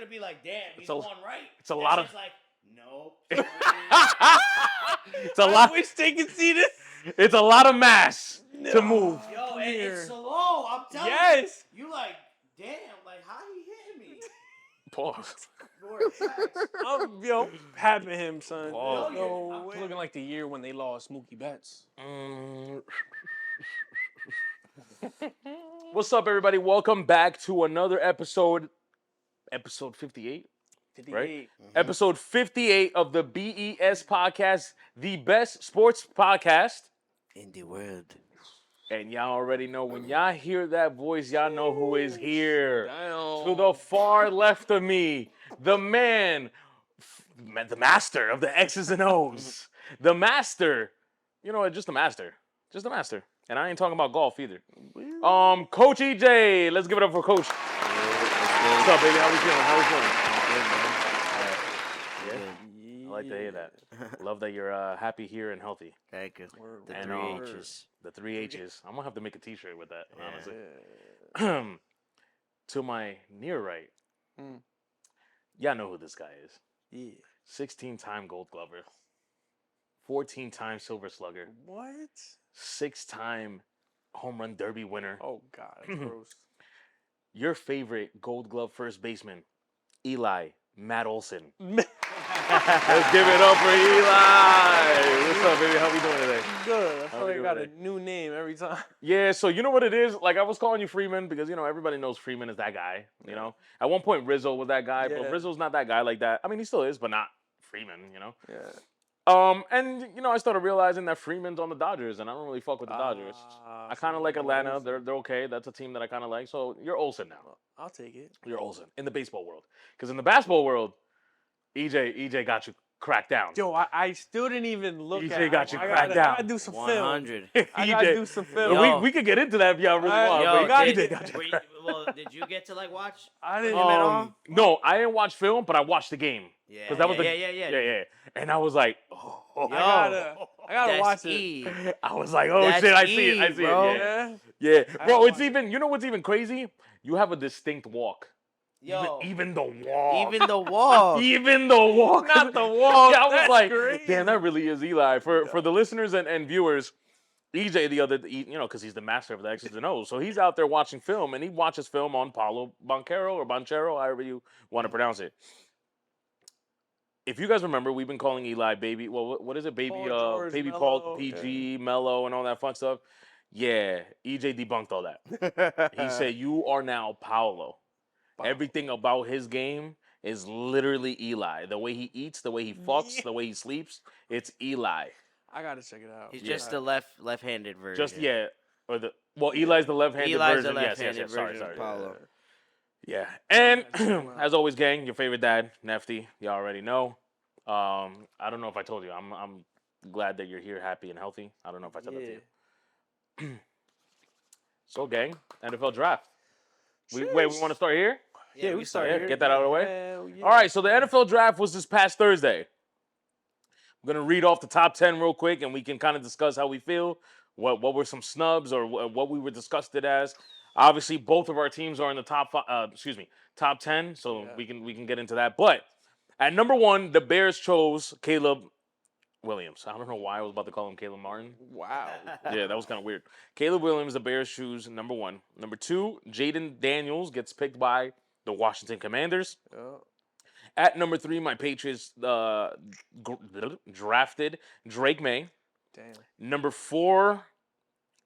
gonna be like, damn, he's a- going right. it's a lot of- Shit's like, nope. It's a lot. I wish they could see this. It's a lot of mass to move. Yo, Come and here. it's slow. I'm telling Yes. you. You like, damn, like how he hitting me? Pause. Lord, facts. I'm happy him, son. Pause. There's no I'm way. looking Looking like the year when they lost Mookie Betts. What's up, everybody? Welcome back to another episode. Episode 58. 58. Right? Episode 58 of the BES podcast, the best sports podcast In the world. And y'all already know, when y'all hear that voice, y'all know who is here. Damn. To the far left of me, the man, the master of the X's and O's. The master. You know what? Just the master. Just the master. And I ain't talking about golf either. Coach EJ. Let's give it up for Coach. What's up, baby? How we feeling? How we feeling? Yeah? I like to hear that. Love that you're happy here and healthy. Thank you. The And, 3 H's. The 3 H's. I'm going to have to make a t-shirt with that, honestly. To my near right, y'all know who this guy is. Yeah. 16-time Gold Glover. 14-time Silver Slugger. What? 6-time Home Run Derby winner. Oh, God. That's gross. Your favorite Gold Glove first baseman, Eli Matt Olson. Let's Let's give it up for Eli. What's up, baby? How we doing today? Good. I How feel we like I doing got a today? new name every time. Yeah, so you know what it is? Like, I was calling you Freeman because, you know, everybody knows Freeman is that guy, you know? At one point, Rizzo was that guy, Yeah. but Rizzo's not that guy like that. I mean, he still is, but not Freeman, you know? Yeah. And, you know, I started realizing that Freeman's on the Dodgers, and I don't really fuck with the Dodgers. I kind of like Atlanta. They're okay. That's a team that I kind of like. So you're Olsen now. I'll take it. You're Olsen in the baseball world. Because in the basketball world, EJ got you cracked down. Yo, I still didn't even look EJ at it. got you I cracked gotta, down. I gotta do some film. 100. I gotta EJ. do some film. Yo. We could get into that if y'all really want. Yo, but did- EJ got you were you- cracked. well, did you get to like watch? I didn't. him at all? No, I didn't watch film, but I watched the game. Yeah, 'Cause that was yeah. And I was like, oh. Yo, I gotta that's watch it. E. I was like, oh That's shit, I see it, bro. Yeah, Yeah. yeah. I Bro, gotta it's watch even. You know what's even crazy? You have a distinct walk. Yo, Even the walk. even the wall. Even the walk. Not the walk. Yeah, I was That's like, crazy. damn, that really is Eli. For the listeners and viewers, EJ you know, because he's the master of the X's and O's. So he's out there watching film, and he watches film on Paulo Banchero or Banchero, however you want to pronounce it. If you guys remember, we've been calling Eli baby. Well, what is it, baby? Paul George, Baby Mello, Paul, PG, Mello, and all that fun stuff. Yeah, EJ debunked all that. He said you are now Paulo. Everything about his game is literally Eli. The way he eats, the way he fucks, the way he sleeps, it's Eli. I gotta check it out. He's just the left-handed version. Just Eli's the left-handed Eli's version. the Yes, left-handed Sorry. version of Paulo. Yeah, and as always, gang, your favorite dad, Nefty. You already know. I don't know if I told you. I'm glad that you're here, happy and healthy. I don't know if I said that to you. So, gang, NFL draft. We want to start here? Yeah, we start here. Get that out of the way. Hell yeah. All right, so the NFL draft was this past Thursday. I'm going to read off the top 10 real quick, and we can kind of discuss how we feel, what were some snubs or what we were discussed it as. Obviously, both of our teams are in the top 10, so we can get into that. But at number 1, the Bears chose Caleb Williams. I don't know why I was about to call him Caleb Martin. Wow. Yeah, that was kind of weird. Caleb Williams, the Bears choose number 1. Number 2, Jaden Daniels gets picked by the Washington Commanders. Oh. At number 3, my Patriots drafted Drake May. Damn. Number 4,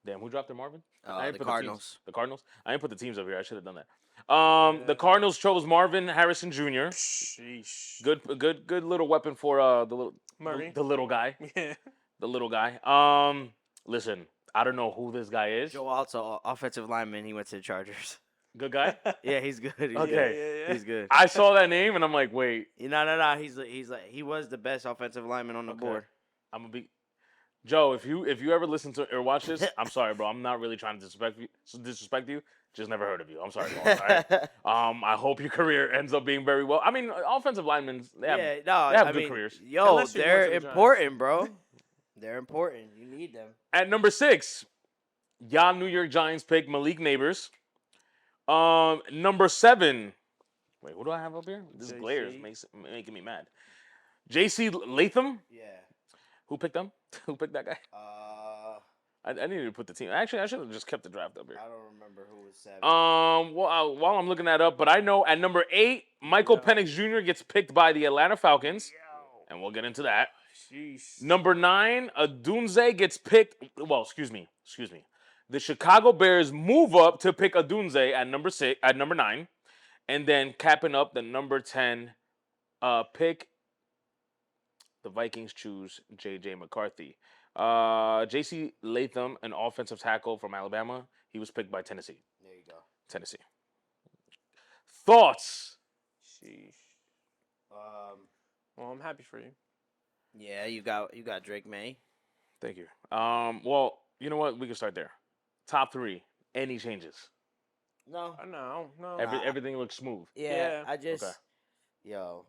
damn, who drafted Marvin? I The didn't put Cardinals. teams. The Cardinals? I didn't put the teams up here. I should have done that. The Cardinals chose Marvin Harrison Jr. Sheesh. Good little weapon for the Murray. the little guy. Yeah. The little guy. Listen, I don't know who this guy is. Joe also offensive lineman. He went to the Chargers. Good guy? Yeah, he's good. He's Okay. good. Yeah. He's good. I saw that name and I'm like, wait, No. He was the best offensive lineman on the Okay. board. I'm gonna be Joe, if you ever listen to or watch this, I'm sorry, bro. I'm not really trying to disrespect you. Just never heard of you. I'm sorry, bro. All right? I hope your career ends up being very well. I mean, offensive linemen, they have they have good careers. Yo, Unless you they're went to the Giants. important, bro. They're important. You need them. At number 6, y'all New York Giants pick Malik Neighbors. Number 7, Wait, what do I have up here? This glare is JC. making me mad. J.C. Latham. Yeah. Who picked them? Who picked that guy? I needed to put the team. Actually, I should have just kept the draft up here. I don't remember who was 7. Well, while I'm looking that up, but I know at number 8, Michael Yo. Penix Jr. gets picked by the Atlanta Falcons, and we'll get into that. Sheesh. Number 9, Adunze gets picked. Well, excuse me. The Chicago Bears move up to pick Adunze at number 9, and then capping up the number 10 pick. The Vikings choose J.J. McCarthy. J.C. Latham, an offensive tackle from Alabama, he was picked by Tennessee. There you go. Tennessee. Thoughts? Sheesh. Well, I'm happy for you. Yeah, you got Drake May. Thank you. Well, you know what? We can start there. Top 3. Any changes? No. No. Everything looks smooth. Yeah, Yeah. I just, Okay. yo,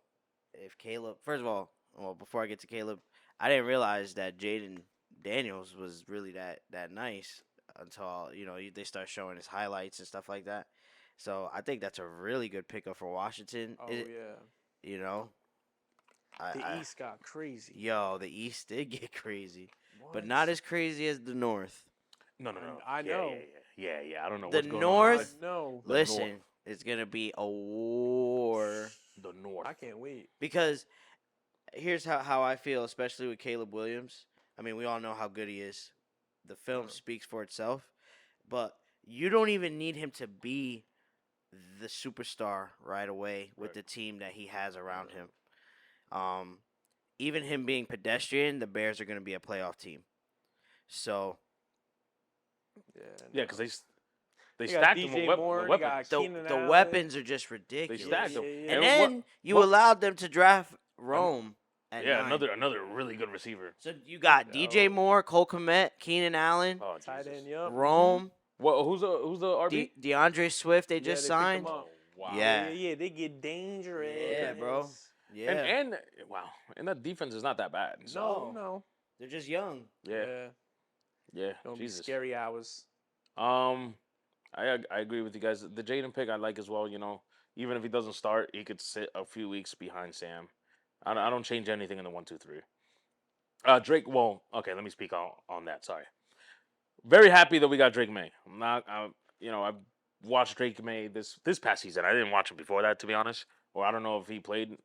if Caleb, first of all, well, before I get to Caleb, I didn't realize that Jaden Daniels was really that nice until they start showing his highlights and stuff like that. So I think that's a really good pickup for Washington. Oh yeah. You know, The East got crazy. Yo, the East did get crazy, but What? not as crazy as the North. No. I Yeah, know. Yeah. I don't know The what's going North- on. No. The Listen, North. it's gonna be a war The North. I can't wait. because here's how I feel, especially with Caleb Williams. I mean, we all know how good he is. The film Yeah. speaks for itself, but you don't even need him to be the superstar right away with Right. the team that he has around him. Even him being pedestrian, the Bears are going to be a playoff team. So Yeah, because they You got stacked him DJ with Moore, you weapons. got the Keenan the Allen. weapons are just ridiculous. stacked him. Yeah. And And then you what- allowed them to draft Rome at Yeah, 9. another really good receiver. So you got DJ Yo. Moore, Cole Kmet, Keenan Allen, Oh, Tight Jesus. end, yup. Rome, Well, who's the RB? DeAndre Swift. They Yeah, just they picked him signed. up. Wow. Yeah. Yeah, they get dangerous. Yeah, bro. Yeah, And wow, and that defense is not that bad. So, No. they're just young. yeah. Gonna be Jesus. scary hours. I agree with you guys. The Jaden pick I like as well. Even if he doesn't start, he could sit a few weeks behind Sam. I don't change anything in the 1, 2, 3. Drake. Well, okay. Let me speak on that. Sorry. Very happy that we got Drake May. I've watched Drake May this past season. I didn't watch him before that, to be honest. Or I don't know if he played.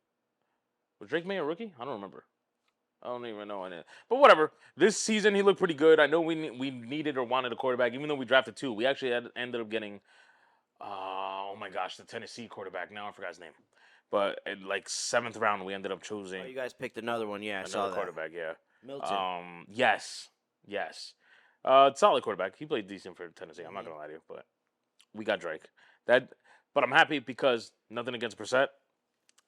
Was Drake May a rookie? I don't remember. I don't even know. But whatever. This season, he looked pretty good. I know we needed or wanted a quarterback, even though we drafted 2. We actually ended up getting, oh my gosh, the Tennessee quarterback. Now I forgot his name. But in 7th round, we ended up choosing Oh, you guys picked another one. Yeah, I saw another that. quarterback. Yeah. Milton. Yes. Solid quarterback. He played decent for Tennessee. I'm not gonna lie to you, but we got Drake. But I'm happy because nothing against Brissett.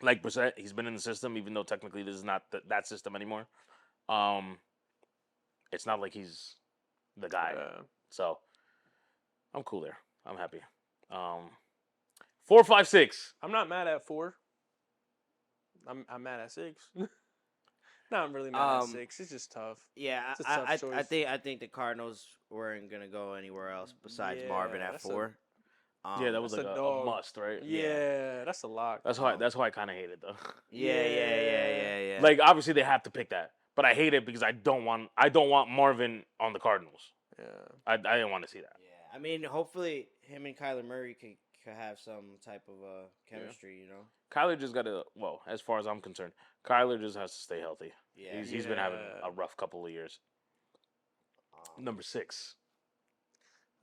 Like Brissett, he's been in the system, even though technically this is not that system anymore. It's not like he's the guy. Yeah. So I'm cool there. I'm happy. 4, 5, 6. I'm not mad at 4. I'm mad at 6. No, I'm really mad at 6. It's just tough. Yeah, It's a tough I choice. think the Cardinals weren't gonna go anywhere else besides Yeah, Marvin at that's a- 4. Yeah, that was that's like a a dog. must, right? Yeah, that's a lock. That's why. That's why I kind of hate it though. Yeah. Like obviously they have to pick that, but I hate it because I don't want Marvin on the Cardinals. Yeah. I didn't want to see that. Yeah, I mean, hopefully him and Kyler Murray could have some type of chemistry. You know. Kyler just got to. Well, as far as I'm concerned, Kyler just has to stay healthy. Yeah. He's been having Yeah. a rough couple of years. Number 6.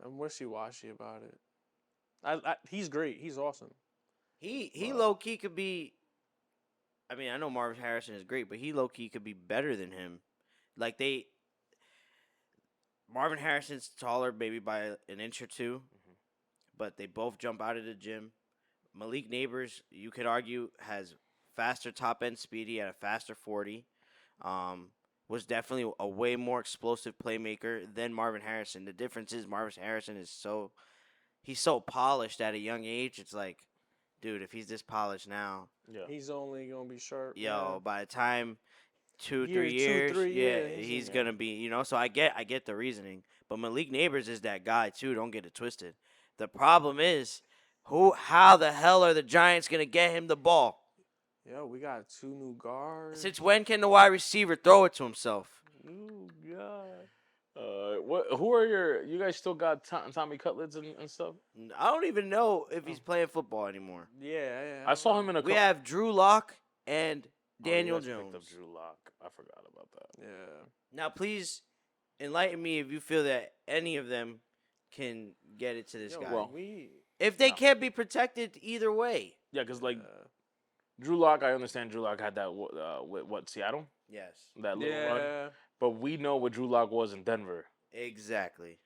I'm wishy-washy about it. He's great. He's awesome. He Wow. low key could be. I mean, I know Marvin Harrison is great, but he low key could be better than him. Like Marvin Harrison's taller, maybe by an inch or 2, but they both jump out of the gym. Malik Neighbors, you could argue, has faster top end speed. He had a faster 40. Was definitely a way more explosive playmaker than Marvin Harrison. The difference is Marvin Harrison is he's so polished at a young age. It's like, dude, if he's this polished now, Yeah. He's only gonna be sharp. yo, by the time 2, Year 3 2, years, 3, yeah, yeah, he's he's in gonna be, So I get the reasoning, but Malik Neighbors is that guy too. Don't get it twisted. The problem is How the hell are the Giants gonna get him the ball? Yo, we got 2 new guards. Since when can the wide receiver throw it to himself? Oh God. Who are you guys still got Tommy Cutlets and stuff? I don't even know if he's playing football anymore. Yeah. I saw him in a. We have Drew Lock and you Daniel guys picked up Jones. Drew Lock. I forgot about that. Yeah. Now, please enlighten me if you feel that any of them can get it to this guy. well, if they no. can't be protected either way. Yeah, because like Drew Lock, I understand Drew Lock had that with what Seattle, Yes. that little run, but we know what Drew Lock was in Denver. Exactly.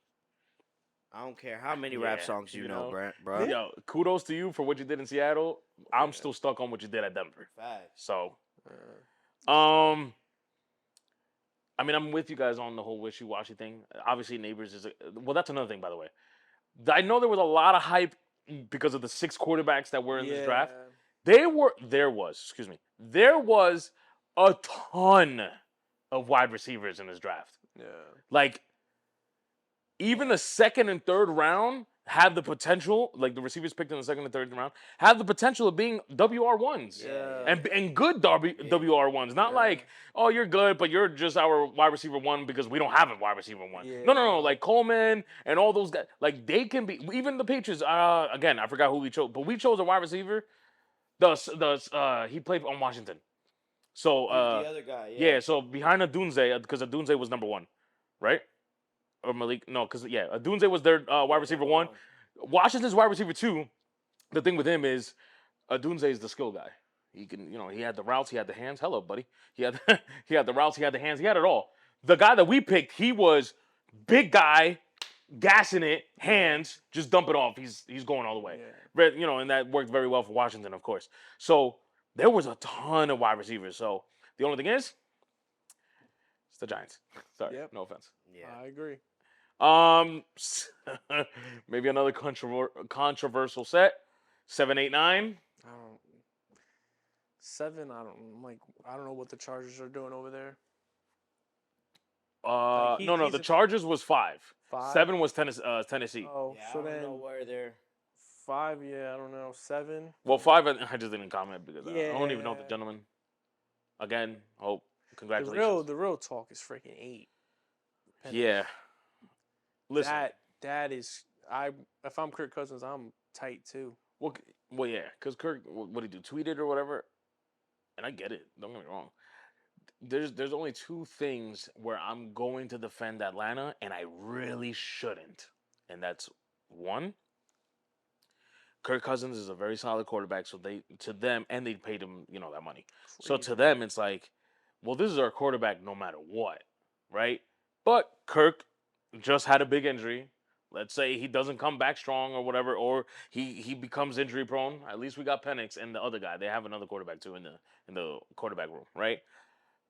I don't care how many rap songs you know, bro. Yo, kudos to you for what you did in Seattle. I'm still stuck on what you did at Denver. Facts. So, I mean, I'm with you guys on the whole wishy-washy thing. Obviously, Neighbors is that's another thing, by the way. I know there was a lot of hype because of the 6 quarterbacks that were in this draft. There was a ton of wide receivers in this draft. Yeah. Like, even the second and third round have the potential, like the receivers picked in the second and third round, have the potential of being WR1s. Yeah. And good WR1s. Not like, oh, you're good, but you're just our wide receiver 1 because we don't have a wide receiver 1. Yeah. No. Like Coleman and all those guys, like they can be, even the Patriots, again, I forgot who we chose, but we chose a wide receiver. He played on Washington. So, the other guy, yeah. so behind Adunze, because Adunze was number 1, right? Or Malik, no, because Adunze was their wide receiver 1. Washington's wide receiver 2. The thing with him is Adunze is the skill guy. He can, he had the routes, he had the hands. Hello, buddy. He had he had the routes, he had the hands, he had it all. The guy that we picked, he was big guy, gassing it, hands, just dump it off. He's going all the way. And that worked very well for Washington, of course. So there was a ton of wide receivers. So the only thing is, it's the Giants. Sorry, no offense. Yeah, I agree. Maybe another controversial set. 7, 8, 9. 7. I don't know what the Chargers are doing over there. No. The Chargers was 5. 5. 7 was Tennessee. Oh, Yeah, so I don't then know where they're. 5. Yeah, I don't know. 7. Well, 5. I just didn't comment because I don't even know the Yeah. gentleman. Again, congratulations. The real talk is freaking 8. Yeah. Listen. That is if I'm Kirk Cousins, I'm tight too. Well, yeah, because Kirk, what did he do? Tweeted or whatever, and I get it. Don't get me wrong. There's only 2 things where I'm going to defend Atlanta, and I really shouldn't, and that's 1. Kirk Cousins is a very solid quarterback, so they paid him that money. So to them, it's like, well, this is our quarterback no matter what, right? But Kirk just had a big injury. Let's say he doesn't come back strong or whatever, or he becomes injury prone. At least we got Penix and the other guy. They have another quarterback too in the quarterback room, right?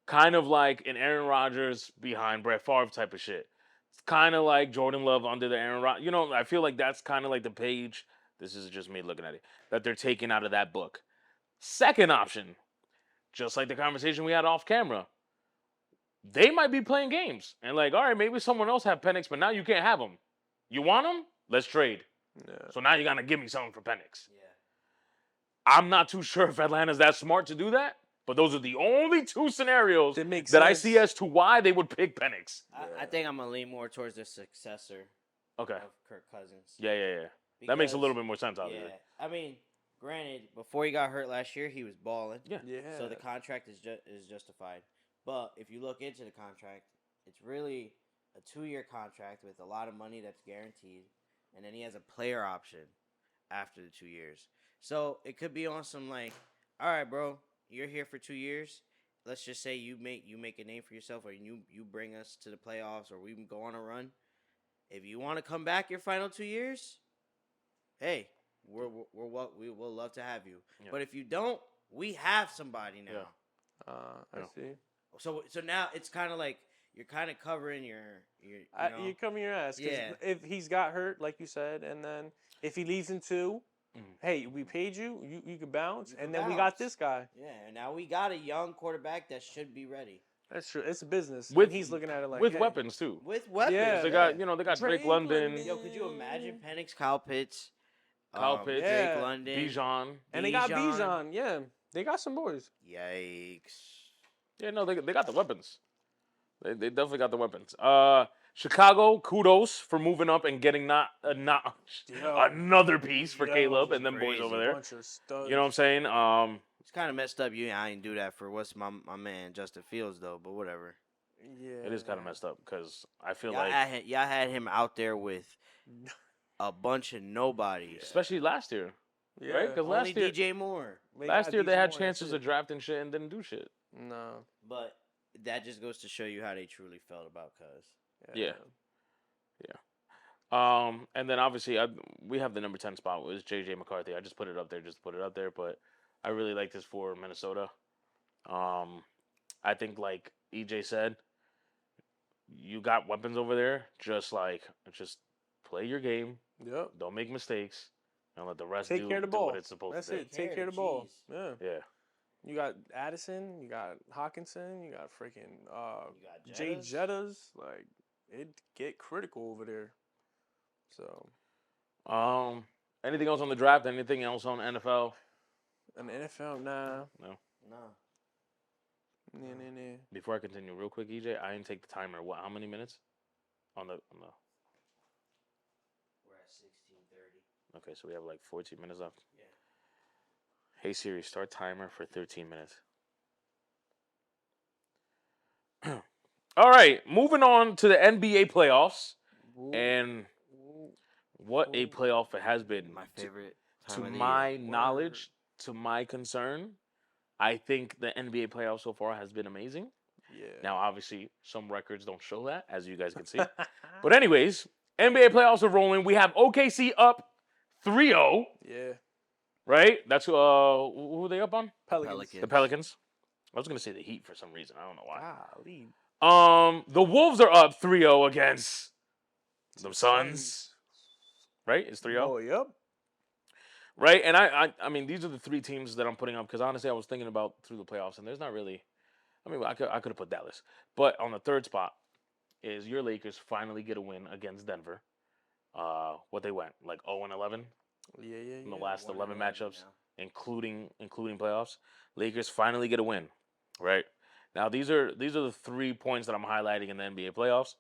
Kind of like an Aaron Rodgers behind Brett Favre type of shit. It's kind of like Jordan Love under the Aaron Rodgers. I feel like that's kind of like the page. This is just me looking at it, that they're taking out of that book. Second option, just like the conversation we had off camera, they might be playing games and like, all right, maybe someone else have Penix, but now you can't have him. You want him? Let's trade. Yeah. So now you gotta give me something for Penix. Yeah. I'm not too sure if Atlanta's that smart to do that, but those are the only 2 scenarios that I see as to why they would pick Penix. I think I'm gonna lean more towards the successor. Okay. Of Kirk Cousins. Yeah. That makes a little bit more sense, obviously. Yeah. I mean, granted, before he got hurt last year, he was balling. Yeah. So the contract is justified. But if you look into the contract, it's really a 2-year contract with a lot of money that's guaranteed, and then he has a player option after the 2 years. So it could be on some like, all right, bro, you're here for 2 years. Let's just say you make a name for yourself, or you bring us to the playoffs, or we go on a run. If you want to come back your final 2 years, hey, we will love to have you. Yeah. But if you don't, we have somebody now. I see. So now it's kind of like you're kind of covering your you're covering your ass. Yeah. If he's got hurt, like you said, and then if he leaves in 2, hey, we paid you. You can bounce, and then we got this guy. Yeah, and now we got a young quarterback that should be ready. That's true. It's a business. He's looking at it like weapons too. With weapons, yeah. They got Drake London. Yo, could you imagine Penix, Kyle Pitts, Kyle Pitts, Drake Yeah. London, Bijan. And they got Bijan. Yeah. They got some boys. Yikes. Yeah, no, they got the weapons. They definitely got the weapons. Chicago, kudos for moving up and getting not Yo. another piece for Yo. Caleb and them boys Crazy. over there. Bunch of studs. You know what I'm saying? It's kind of messed up. I ain't do that for what's my man Justin Fields though, but whatever. Yeah. It is kind of messed up because I feel Y'all, like, y'all had him out there with a bunch of nobodies. especially last year, Yeah. right? Because Only last year, DJ Moore. last year they had DJ Moore, chances that's of drafting shit and didn't do shit. it. No. But that just goes to show you how they truly felt about Cuz. Yeah. And then obviously we have the number 10 spot was JJ McCarthy. I just put it up there just to put it up there, but I really like this for Minnesota. I think like EJ said, you got weapons over there. Just play your game. Yep. Don't make mistakes, and let the rest Take do, care of the do ball. what it's supposed That's to do. it. Take care of the ball. Yeah. Yeah. You got Addison. You got Hawkinson. You got freaking You got Jay Jettas. Jettas. Like it get critical over there. So Anything else on the draft? Anything else on NFL? an NFL, nah. No. Nah. Before I continue, real quick, EJ, I didn't take the timer. What? How many minutes? On the. We're at 16:30. Okay, so we have like 14 minutes left. Yeah. Hey Siri, start timer for 13 minutes. All right, moving on to the NBA playoffs, and what a playoff it has been. My favorite To time of the my year. knowledge, to my concern, I think the NBA playoff so far has been amazing. Yeah. Now, obviously, some records don't show that, as you guys can see. But anyways, NBA playoffs are rolling. We have OKC up 3-0, yeah. right? That's who are they up on? Pelicans. The Pelicans. I was gonna say the Heat for some reason. I don't know why. Golly. The Wolves are up 3-0 against the Suns. Right? It's 3-0. Oh, yep. Right? And I mean, these are the three teams that I'm putting up because honestly, I was thinking about through the playoffs, and there's not really. I mean, I could have put Dallas, but on the third spot is your Lakers finally get a win against Denver. What they went like 0-11 Yeah. in the last 11 1-11 matchups, now. including playoffs. Lakers finally get a win. Right? Now these are the 3 points that I'm highlighting in the NBA playoffs.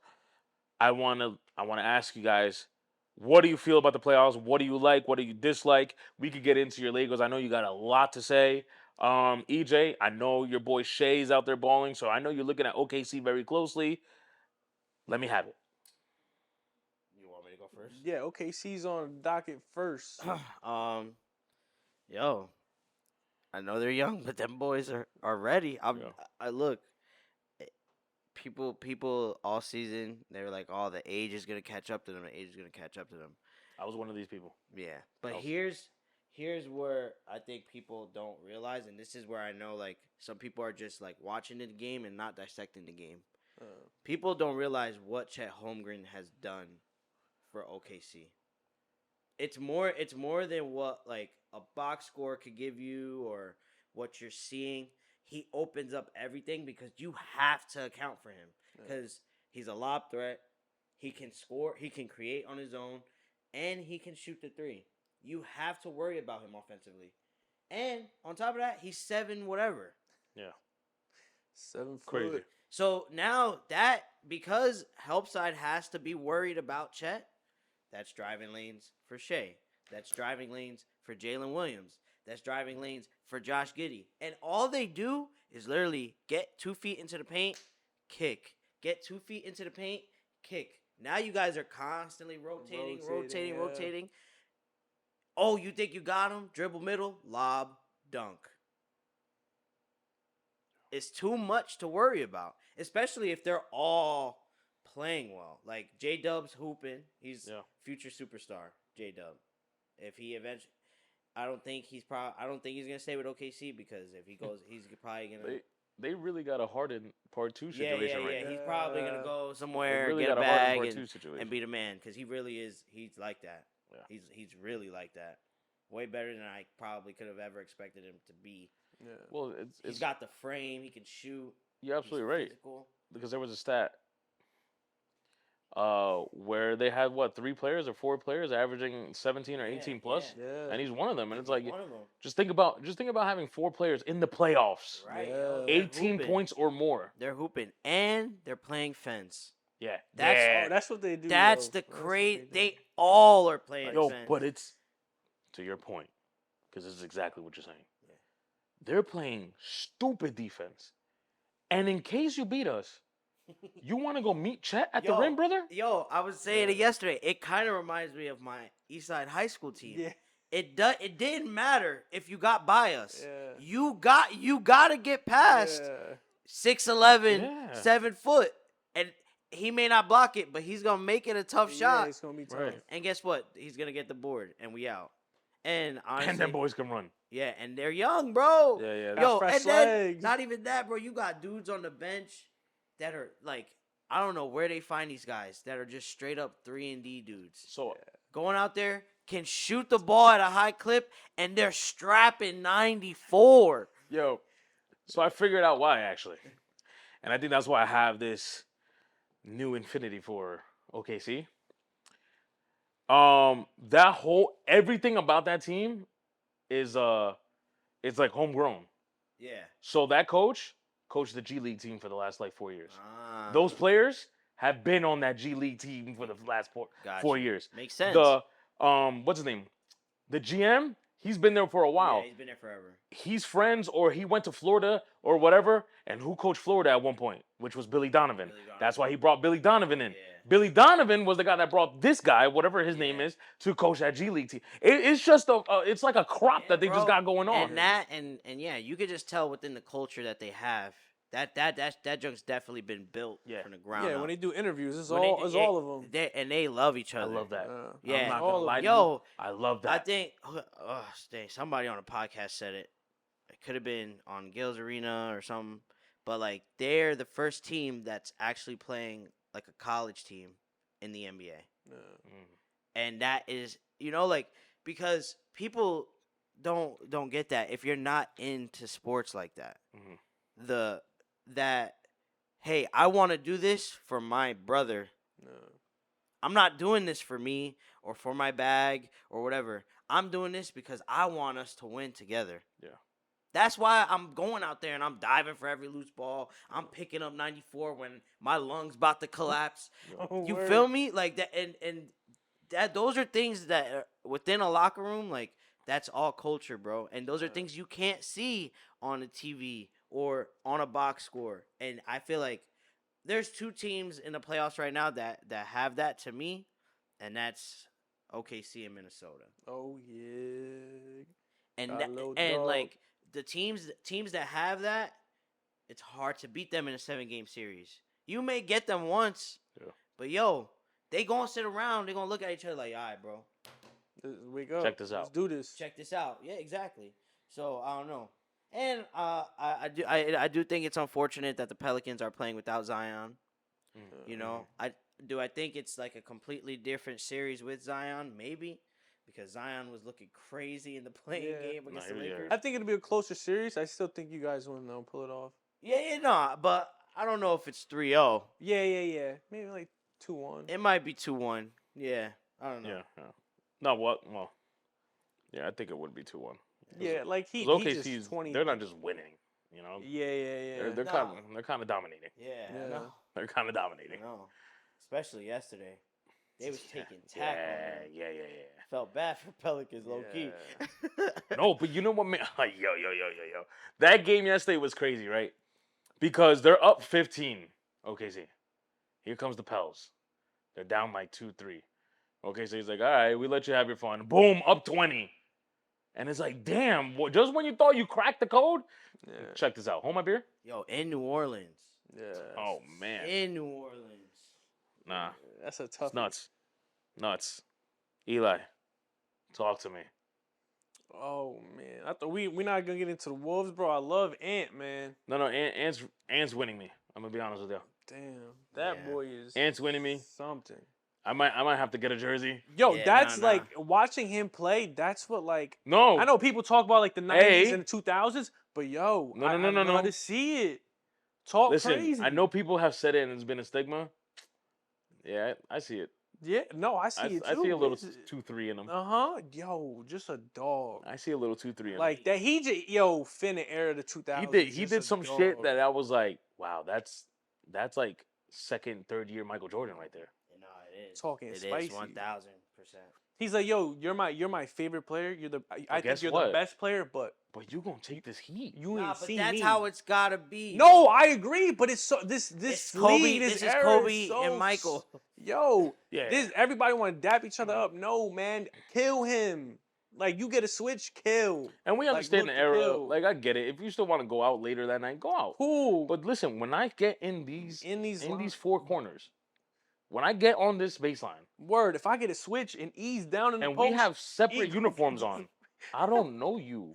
I wanna ask you guys, what do you feel about the playoffs? What do you like? What do you dislike? We could get into your Lakers. I know you got a lot to say. EJ, I know your boy Shay's out there balling, so I know you're looking at OKC very closely. Let me have it. You want me to go first? Yeah, OKC's on docket first. Yo, I know they're young, but them boys are ready. I look. People all season they were like, "Oh, the age is gonna catch up to them. The age is gonna catch up to them." I was one of these people. Yeah, but I was- here's where I think people don't realize, and this is where I know like some people are just like watching the game and not dissecting the game. People don't realize what Chet Holmgren has done for OKC. It's more than what like a box score could give you or what you're seeing. He opens up everything because you have to account for him because he's a lob threat. He can score. He can create on his own, and he can shoot the three. You have to worry about him offensively, and on top of that, he's 7 whatever. Yeah. 7 foot. Crazy. So now that because Helpside has to be worried about Chet, that's driving lanes for Shea. That's driving lanes for Jalen Williams. That's driving lanes for Josh Giddey. And all they do is literally get 2 feet into the paint, kick. Get 2 feet into the paint, kick. Now you guys are constantly rotating. Oh, you think you got him? Dribble middle, lob, dunk. It's too much to worry about, especially if they're all playing well. Like J-Dub's hooping. He's future superstar, J-Dub. If he eventually I don't think he's gonna stay with OKC because if he goes, he's probably gonna. They really got a Harden part 2 situation right now. He's probably gonna go somewhere, really get a got a Harden bag, part 2 and situation. be the man because he really is. He's like that. Yeah. He's really like that. Way better than I probably could have ever expected him to be. Yeah. Well, He's got the frame. He can shoot. You're absolutely He's right physical. because there was a stat. where they had 3 players or 4 players averaging 17 or 18 plus, Yeah. and he's one of them. And it's like, one of them. just think about having 4 players in the playoffs, Right. Yeah. Yo, they're 18 hooping. points or more. They're hooping, and they're playing fence. Yeah, That's Oh, that's what they do. That's yo. the That's what crazy. do. They all are playing yo, fence. but it's to your point, because this is exactly what you're saying. They're playing stupid defense, and in case you beat us, you want to go meet Chet at the Yo, rim, brother? Yo, I was saying it yesterday. It kind of reminds me of my Eastside High School team. Yeah. It didn't matter if you got by us. Yeah. You got to get past Yeah. 6'11", Yeah. 7 foot, and he may not block it, but he's gonna make it a tough Yeah, shot. it's gonna be tough. Right. And guess what? He's gonna get the board, and we out. And honestly, And them boys can run. yeah, and they're young, bro. Yeah, yeah. Yo, fresh and then legs. not even that, bro. You got dudes on the bench that are like, I don't know where they find these guys that are just straight up 3-and-D dudes. So Going out there, can shoot the ball at a high clip, and they're strapping 94. Yo, so I figured out why, actually. And I think that's why I have this new infinity for OKC. That whole everything about that team is it's like homegrown. Yeah. So that coached the G League team for the last 4 years. Ah, Those players have been on that G League team for the last 4 gotcha. years. Makes sense. The what's his name? The GM, he's been there for a while. Yeah, he's been there forever. He's friends, or he went to Florida or whatever. And who coached Florida at one point, which was Billy Donovan. That's why he brought Billy Donovan in. Yeah. Billy Donovan was the guy that brought this guy, whatever his name is, to coach that G League team. It's just it's like a crop that they just bro. got going on. And that and yeah, you could just tell within the culture that they have that junk's definitely been built from the ground Yeah, up. when they do interviews, it's When all of them. They love each I other. love that. Yeah. I'm not All gonna of lie them. to you. Yo, I love that. I think dang, somebody on a podcast said it. It could have been on Gil's Arena or something. But like they're the first team that's actually playing like a college team in the NBA. Yeah. And that is, like, because people don't get that if you're not into sports like that. Mhm. That hey, I want to do this for my brother. No. I'm not doing this for me or for my bag or whatever. I'm doing this because I want us to win together. Yeah. That's why I'm going out there and I'm diving for every loose ball. I'm picking up 94 when my lungs about to collapse. Oh, You word. feel me? Like that, and that those are things that are within a locker room, like that's all culture, bro. And those are things you can't see on the TV or on a box score. And I feel like there's 2 teams in the playoffs right now that have that to me, and that's OKC and Minnesota. Oh yeah. And Got a little and dog. like the teams that have that, it's hard to beat them in a 7-game series. You may get them once, but yo, they gonna sit around. They gonna look at each other like, all right, bro, Wake up. Check this out. Let's do this. check this out. Yeah, exactly. So I don't know. And I do think it's unfortunate that the Pelicans are playing without Zion. You know, I think it's like a completely different series with Zion, maybe, because Zion was looking crazy in the playing Yeah. game against the Nah, he was Lakers. I think it'll be a closer series. I still think you guys will though pull it off. Yeah, no, but I don't know if it's 3-0. Yeah. Maybe like 2-1. It might be 2-1. Yeah, I don't know. Yeah. No, what? Well, yeah, I think it would be 2-1. Yeah, like he OKC's just 20. they're not just winning, you know. Yeah. They're kind of dominating. Yeah, I Yeah. know. They're kind of dominating. I know. Especially yesterday. They was taking tack on Yeah, them. yeah. Felt bad for Pelicans, low key. No, but you know what, man? Yo. That game yesterday was crazy, right? Because they're up 15. OKC. Here comes the Pels. They're down like 2-3. Okay, so he's like, all right, we let you have your fun. Boom, up 20. And it's like, damn, just when you thought you cracked the code, Yeah. check this out. Hold my beer. Yo, in New Orleans. Yeah. Oh, man. In New Orleans. Nah, That's a tough. it's nuts. Eli, talk to me. Oh man, I thought we're not gonna get into the Wolves, bro. I love Ant, man. No, Ant's winning me. I'm gonna be honest with you. Damn, that Yeah. boy is Ant's winning me. something. I might have to get a jersey. Yo, Yeah, that's nah. like watching him play. That's what like No, I know people talk about like the 90s Hey. and the 2000s, but yo, No. I love to see it. Talk listen. crazy. I know people have said it and it's been a stigma. Yeah, I see it. Yeah, no, I see it too. I see a little 2-3 in him. Yo, just a dog. I see a little 2-3 in him. Like that, Finn and era of the 2000s. He did some shit that I was like, wow, that's like second, third year Michael Jordan right there. No, it is. Talking It spicy. is 1000%. He's like, yo, you're my favorite player. I think guess you're what? the best player, but But you gonna take this heat? you Nah, ain't but seen that's me. how it's gotta be. No, I agree, but it's so this It's league, Kobe. this This is era Kobe so and Michael. Yo, Yeah. this everybody want to dap each other up. No, man, kill him. Like you get a switch, kill. And we Like, understand look the to era. kill. Like I get it. If you still want to go out later that night, go out. Cool. But listen, when I get in these lines. four corners, when I get on this baseline, Word, if I get a switch and ease down in the and post, we have separate uniforms on, I don't know you.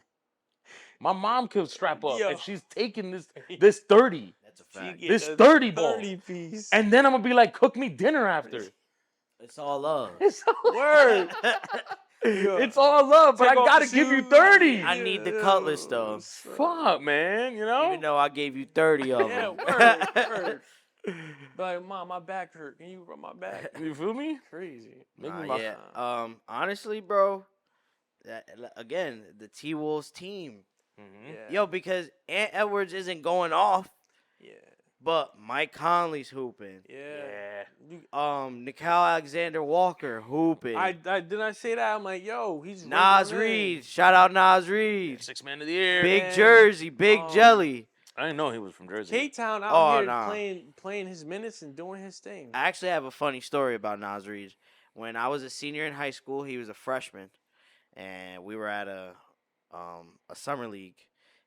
My mom could strap up, Yo. and she's taking this 30. That's a fact. This 30 ball. 30 piece. And then I'm gonna be like, cook me dinner after. It's all love. It's all Word. It's all love, but I Take off gotta the give you shoes. 30. I need the cutlass though. Fuck, man, you know? Even though I gave you 30 of Yeah, them. word. But like, Mom, my back hurt. Can you rub my back? You feel me? Crazy. Make Nah, me my- yeah. Honestly, bro. Again, the T Wolves team. Mhm. Yeah. Yo, because Ant Edwards isn't going off, Yeah. but Mike Conley's hooping. Yeah. Nicole Alexander Walker hooping. I didn't I say that? I'm like, yo, he's Nas rolling in. Reed. Shout out Nas Reed. 6 man of the year. Big man. Jersey, big jelly. I didn't know he was from Jersey. K-Town out Oh, here nah. playing his minutes and doing his thing. I actually have a funny story about Nas Reed. When I was a senior in high school, he was a freshman, and we were at a summer league,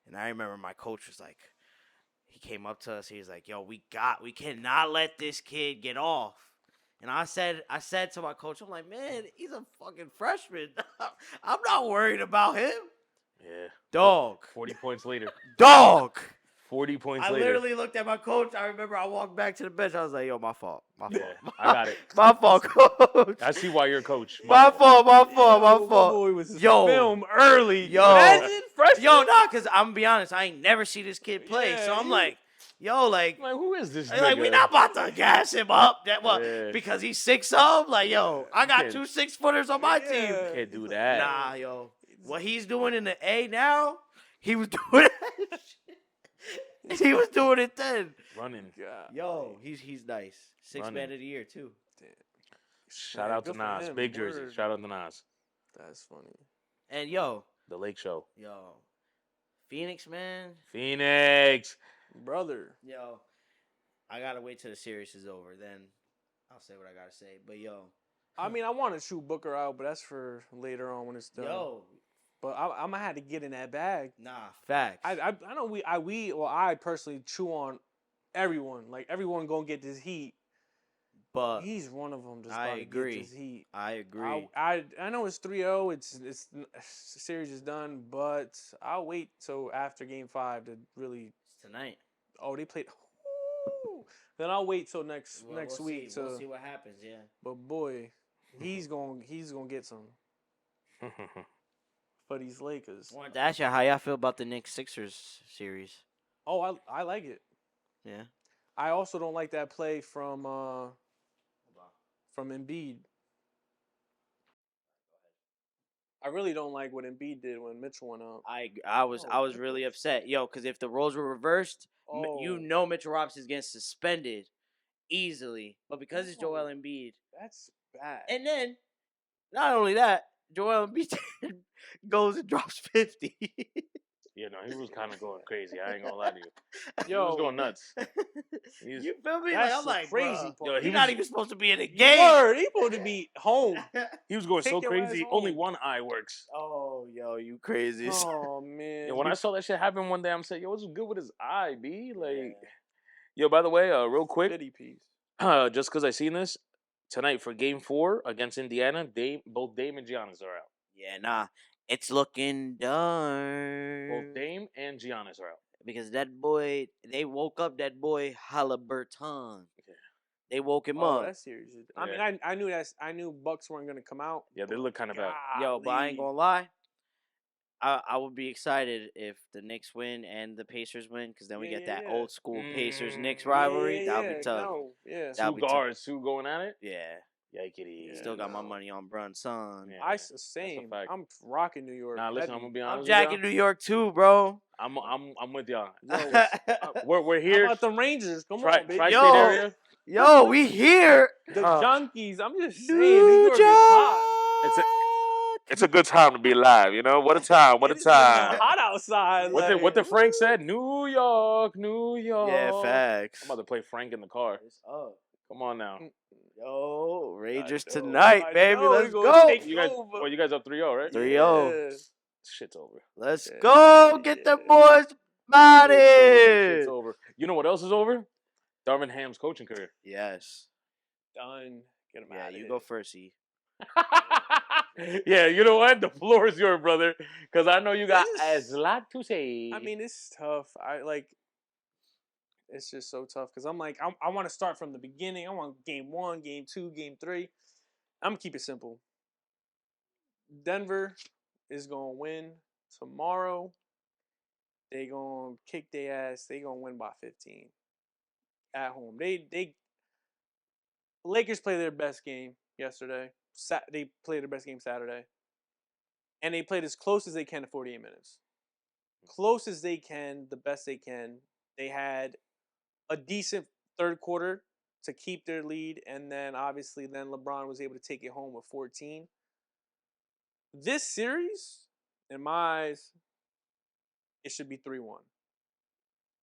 and I remember my coach was like, he came up to us, he was like, "Yo, we cannot let this kid get off." And I said to my coach, I'm like, "Man, he's a fucking freshman. I'm not worried about him." Yeah. Dog. 40 points later. Dog. 40 points I later. literally looked at my coach. I remember I walked back to the bench. I was like, "Yo, my fault. My fault. Yeah, I got it. My fault, coach. I see why you're a coach. My fault. My My fault. boy was Yo. film early. Yo. Imagine freshman. Yo, nah, cause I'm gonna be honest, I ain't never see this kid play. Yeah, So I'm you- like, yo, like, Like, who is this like we nigga? not about to gas him up. That what? Yeah. Because he's 6'0". Like, yo, I got Kid. 2 6-footers on my Yeah. team. Can't do that. Nah, yo, what he's doing in the A now, he was doing it. He was doing it then. Running. God. Yo, he's nice. 6 man Running. of the year too. Shout Man, out to good for Nas. him. Big Jersey. Word. Shout out to Nas. That's funny. And yo, The Lake Show. Phoenix, man. Phoenix. Brother. Yo, I gotta wait till the series is over. Then I'll say what I gotta say. But yo, I mean, I want to shoot Booker out, but that's for later on when it's done. yo, But I'm gonna have to get in that bag. nah, facts. I know I personally chew on everyone. Like everyone gonna get this heat. but He's one of them. Just I about to agree. Get this heat. I agree. I know it's 3-0. It's the series is done, but I'll wait till after Game 5 to really. It's tonight. Oh, they played. Ooh. Then I'll wait till next Well, we'll week. See. We'll see what happens. Yeah. But boy, he's gonna get some for these Lakers. I wanted to ask you how y'all feel about the Knicks Sixers series. Oh, I like it. Yeah. I also don't like that play from Embiid. I really don't like what Embiid did when Mitchell went up. I was really upset, yo, because if the roles were reversed, you Oh. know Mitchell Robinson gets suspended easily. But because it's Joel Embiid, That's bad. and then not only that, Joel Embiid goes and drops 50. Yeah, no, he was kind of going crazy. I ain't gonna lie to you. He Yo, was going nuts. He's- You feel me? That's Like, I'm the like, crazy bruh, part. Yo, he's he not was- even supposed to be in the game. Word, he supposed to be home. He was going so Take your ass crazy. home. Only one eye works. Oh, yo, you crazy. Oh man. Yeah, when I saw that shit happen one day, I'm saying, yo, what's good with his eye, B? Like, Yeah. yo, by the way, real quick, 50 piece. just because I seen this tonight for Game 4 against Indiana, both Dame and Giannis are out. Yeah, nah, it's looking done. Both Dame and Giannis are out. Because that boy, they woke up that boy Halliburton. Yeah. They woke him Oh, up. that series. I Yeah. mean, I knew Bucks weren't gonna come out. Yeah, they look kind of bad. Yo, but I ain't Golly. gonna lie. I would be excited if the Knicks win and the Pacers win, because then we get that old school Pacers Knicks rivalry. That would be tough. No, yeah. That Two would be tough. guards, two going at it. Yeah. Yikety. Still got my no. money on Brunson. Yeah. Same. fact. I'm rocking New York. Nah, listen, I'm heavy. gonna be I'm honest with jacking New York too, bro. I'm with y'all. Yo, We're how here. about the Rangers? Come Tri- on, baby. Tri-state Yo. area. Yo, we here. The Junkies. I'm just saying, New New York is hot. It's a good time to be alive, you know. What a time! What a It is getting time! hot outside. What the like, Frank said? New York, New York. Yeah, facts. I'm about to play Frank in the car. What's up? Come on now. Yo, Rangers I know, tonight, I baby. know, Let's we gonna go. take You guys, over. you guys up 3-0, right? 3-0. Yeah. Shit's over. Let's Yeah, go. yeah, Get yeah. the boys about Shit's it. over. You know what else is over? Darvin Ham's coaching career. Yes. Done. Get him Yeah, out of you here. go first, E. Yeah, you know what? The floor is yours, brother. Because I know you got This- a lot to say. I mean, it's tough. It's just so tough because I'm like, I want to start from the beginning. I want game 1, game 2, game 3. I'm gonna keep it simple. Denver is gonna win tomorrow. They gonna kick their ass. They gonna win by 15 at home. Lakers play their best game yesterday. They played their best game Saturday, and they played as close as they can to 48 minutes. Close as they can, the best they can. They had a decent third quarter to keep their lead, and then obviously then LeBron was able to take it home with 14. This series, in my eyes, it should be 3-1.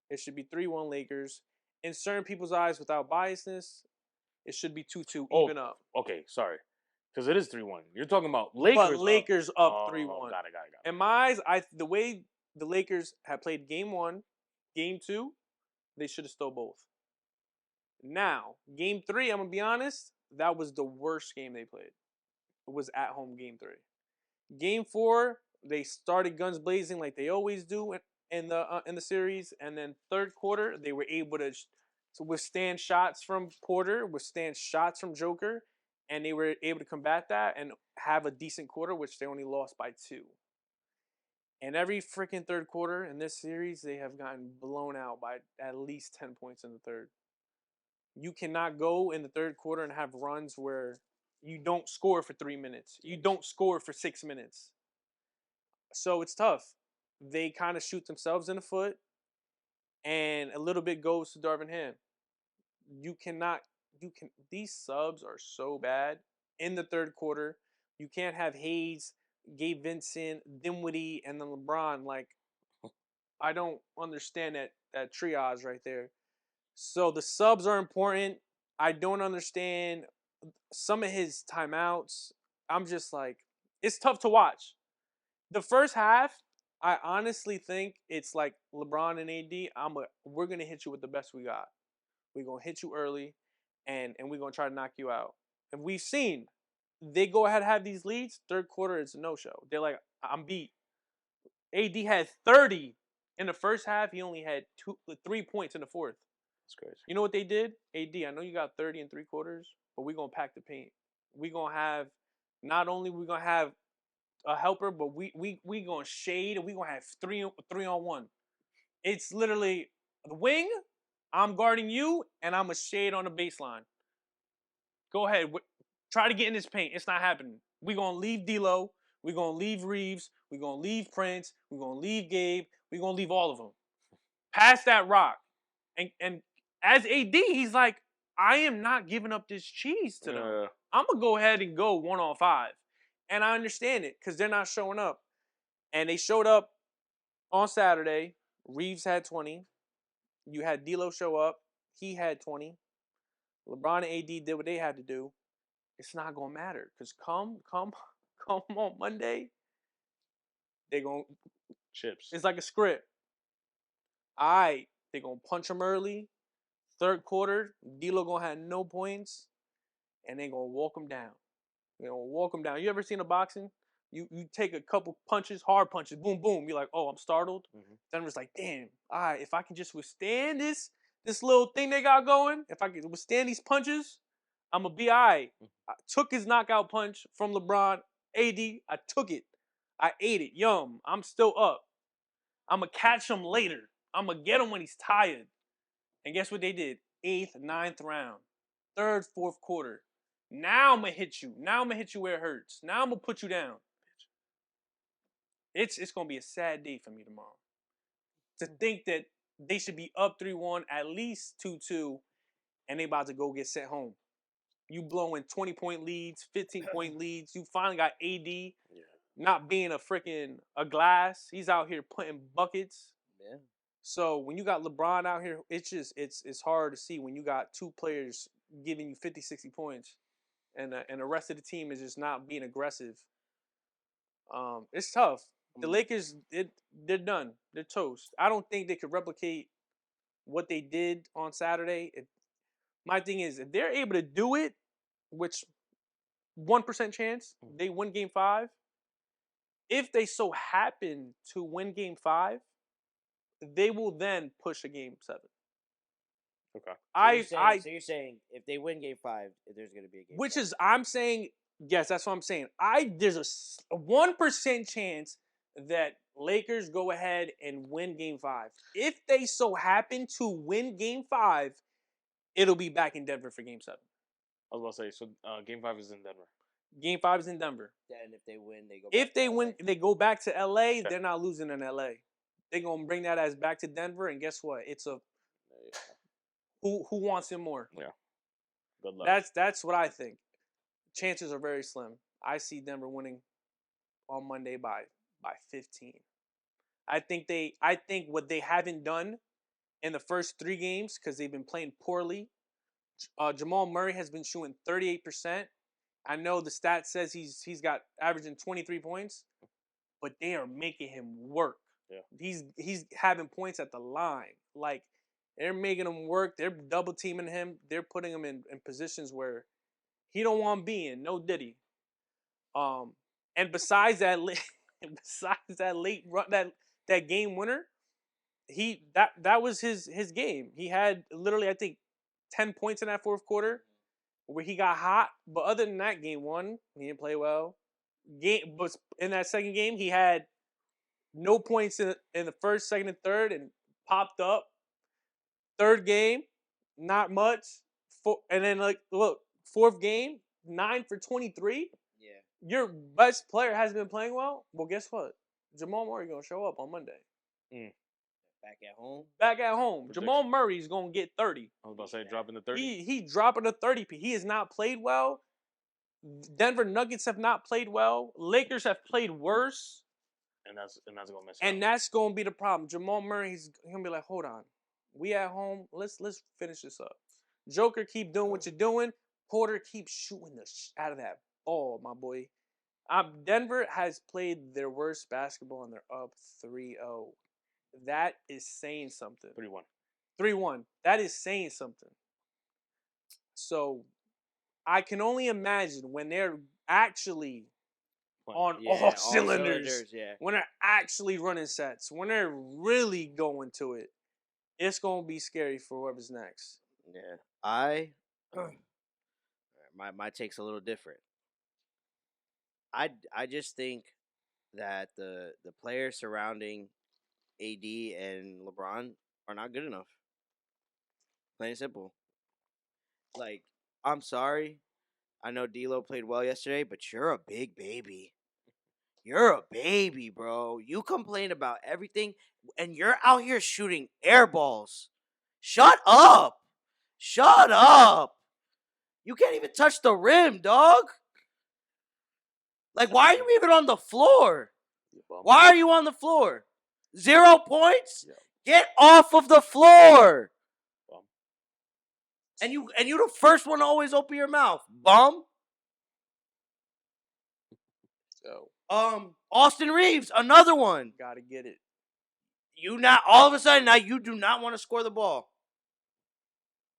It should be 3-1 Lakers. In certain people's eyes, without biasness, it should be 2-2, even up. Okay, sorry. Because it is 3-1. You're talking about Lakers. But Lakers up Oh, 3-1. Got it. In my eyes, the way the Lakers have played game 1, game 2, they should have stole both. Now, game 3, I'm gonna be honest, that was the worst game they played. It was at home game 3. Game 4, they started guns blazing like they always do in the series, and then third quarter they were able to withstand shots from Porter, withstand shots from Joker, and they were able to combat that and have a decent quarter, which they only lost by 2. And every freaking third quarter in this series, they have gotten blown out by at least 10 points in the third. You cannot go in the third quarter and have runs where you don't score for 3 minutes. You don't score for 6 minutes. So it's tough. They kind of shoot themselves in the foot, and a little bit goes to Darvin Ham. These subs are so bad in the third quarter. You can't have Hayes, Gabe Vincent, Dinwiddie, and then LeBron. Like, I don't understand that triage right there. So the subs are important. I don't understand some of his timeouts. I'm just like, it's tough to watch. The first half, I honestly think it's like LeBron and AD. We're gonna hit you with the best we got. We're gonna hit you early, and we're gonna try to knock you out. And we've seen they go ahead and have these leads. Third quarter, it's a no-show. They're like, I'm beat. AD had 30 in the first half. He only had 3 points in the fourth. That's crazy. You know what they did? AD, I know you got 30 in 3 quarters, but we're going to pack the paint. We're going to have, not only we're going to have a helper, but we going to shade, and we're going to have 3-on-1. It's literally the wing, I'm guarding you, and I'm a shade on the baseline. Go ahead. Try to get in this paint. It's not happening. We're going to leave D'Lo. We're going to leave Reeves. We're going to leave Prince. We're going to leave Gabe. We're going to leave all of them. Pass that rock. And as AD, he's like, I am not giving up this cheese to them. I'm going to go ahead and go 1-on-5. And I understand it because they're not showing up. And they showed up on Saturday. Reeves had 20. You had D'Lo show up. He had 20. LeBron and AD did what they had to do. It's not going to matter because come on Monday, they're going to Chips. It's like a script. All right, they're going to punch them early. Third quarter, D'Lo going to have no points, and they're going to walk them down. They're going to walk them down. You ever seen a boxing? You take a couple punches, hard punches, boom, boom. You're like, oh, I'm startled. Mm-hmm. Denver's like, damn, all right, if I can just withstand this little thing they got going, if I can withstand these punches, I'm going to be all right. I took his knockout punch from LeBron. AD, I took it. I ate it. Yum. I'm still up. I'm going to catch him later. I'm going to get him when he's tired. And guess what they did? 8th, 9th round. 3rd, 4th quarter. Now I'm going to hit you. Now I'm going to hit you where it hurts. Now I'm going to put you down. It's going to be a sad day for me tomorrow. To think that they should be up 3-1, at least 2-2, and they about to go get sent home. You blowing 20-point leads, 15-point leads. You finally got AD not being a glass. He's out here putting buckets. Yeah. So when you got LeBron out here, it's hard to see when you got two players giving you 50, 60 points, and the rest of the team is just not being aggressive. It's tough. The Lakers, they're done. They're toast. I don't think they could replicate what they did on Saturday. My thing is, if they're able to do it, which 1% chance they win Game 5. If they so happen to win Game 5, they will then push a Game 7. Okay. So you're saying if they win Game 5, there's going to be a Game Which 7. is, I'm saying, yes, that's what I'm saying. There's a 1% chance that Lakers go ahead and win Game 5. If they so happen to win Game 5, it'll be back in Denver for Game 7. I was about to say, so Game 5 is in Denver. Game 5 is in Denver. Then if they win, they go. If they to win, LA. they go back to LA. Okay. They're not losing in LA. They're gonna bring that as back to Denver, and guess what? It's a who wants it more. Yeah. Good luck. That's what I think. Chances are very slim. I see Denver winning on Monday by 15. I think what they haven't done in the first 3 games, because they've been playing poorly. Jamal Murray has been shooting 38%. I know the stat says he's got averaging 23 points, but they are making him work. Yeah. He's having points at the line. Like, they're making him work. They're double teaming him. They're putting him in positions where he don't want to be in. No diddy. And besides that late run, that game winner, that was his game. He had literally, I think, 10 points in that 4th quarter where he got hot. But other than that, Game 1, he didn't play well. But in that second game, he had no points in the 1st, 2nd, and 3rd, and popped up. 3rd game, not much. And then, look, 4th game, 9 for 23. Yeah. Your best player hasn't been playing well. Well, guess what? Jamal Murray gonna show up on Monday. Back at home. Back at home. Prediction. Jamal Murray's gonna get 30. I was about to say, dropping the 30. He dropping a 30. He has not played well. Denver Nuggets have not played well. Lakers have played worse. And that's gonna mess. And that's gonna be the problem. Jamal Murray's gonna be like, hold on, we at home. Let's finish this up. Joker, keep doing what you're doing. Porter, keep shooting the out of that ball, my boy. Denver has played their worst basketball and they're up 3-0. That is saying something. 3-1. 3-1. That is saying something. So I can only imagine when they're actually on all cylinders, when they're actually running sets, when they're really going to it, it's going to be scary for whoever's next. Yeah. My take's a little different. I just think that the players surrounding AD and LeBron are not good enough. Plain and simple. Like, I'm sorry. I know D'Lo played well yesterday, but you're a big baby. You're a baby, bro. You complain about everything, and you're out here shooting air balls. Shut up. Shut up. You can't even touch the rim, dog. Like, why are you even on the floor? Why are you on the floor? 0 points? Yeah. Get off of the floor. And you the first one to always open your mouth, bum. So Austin Reeves, another one. gotta get it. You not all of a sudden now you do not want to score the ball.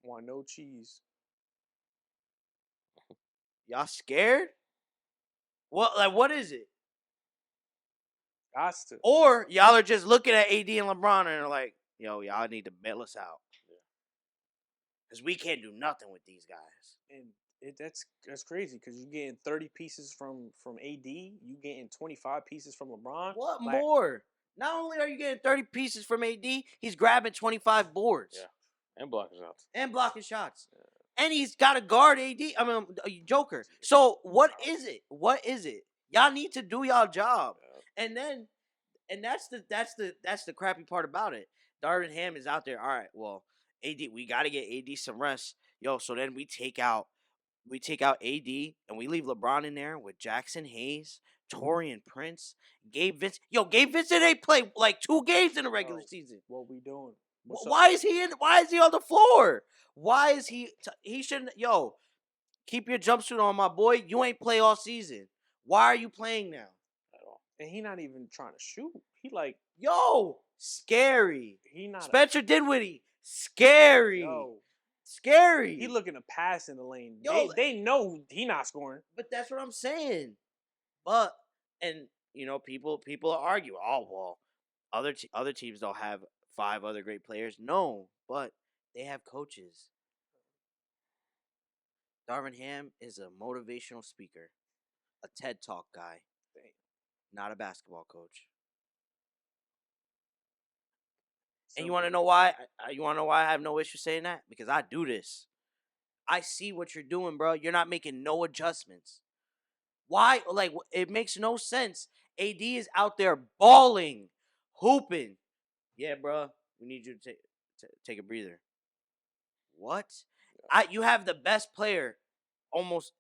Want no cheese. Y'all scared? What is it? Got to. Or y'all are just looking at AD and LeBron and are like, yo, y'all need to bail us out. Because we can't do nothing with these guys. And That's crazy because you getting 30 pieces from AD, you getting 25 pieces from LeBron. What Like, more? Not only are you getting 30 pieces from AD, he's grabbing 25 boards. Yeah. And blocking shots. And blocking shots. And he's got to guard AD. I mean, Joker. So what is it? What is it? Y'all need to do y'all job. And then, and that's the crappy part about it. Darvin Ham is out there. All right, well, AD, we got to get AD some rest, yo. So then we take out AD and we leave LeBron in there with Jackson Hayes, Torian Prince, Gabe Vincent. Yo, Gabe Vincent ain't played like 2 games in the regular season. What we doing? Why is he on the floor? Why is he? He shouldn't. Yo, keep your jumpsuit on, my boy. You ain't play all season. Why are you playing now? And he not even trying to shoot. He like, yo, scary. He not Spencer Dinwiddie, scary. Yo, scary. He looking to pass in the lane. Yo, they know he not scoring. But that's what I'm saying. But and you know, people argue, oh well, other teams don't have 5 other great players. No, but they have coaches. Darvin Ham is a motivational speaker, a TED Talk guy, not a basketball coach. And you want to know why? You want to know why I have no issue saying that? Because I do this. I see what you're doing, bro. You're not making no adjustments. Why? Like, it makes no sense. AD is out there balling, hooping. Yeah, bro. We need you to take a breather. What? You have the best player almost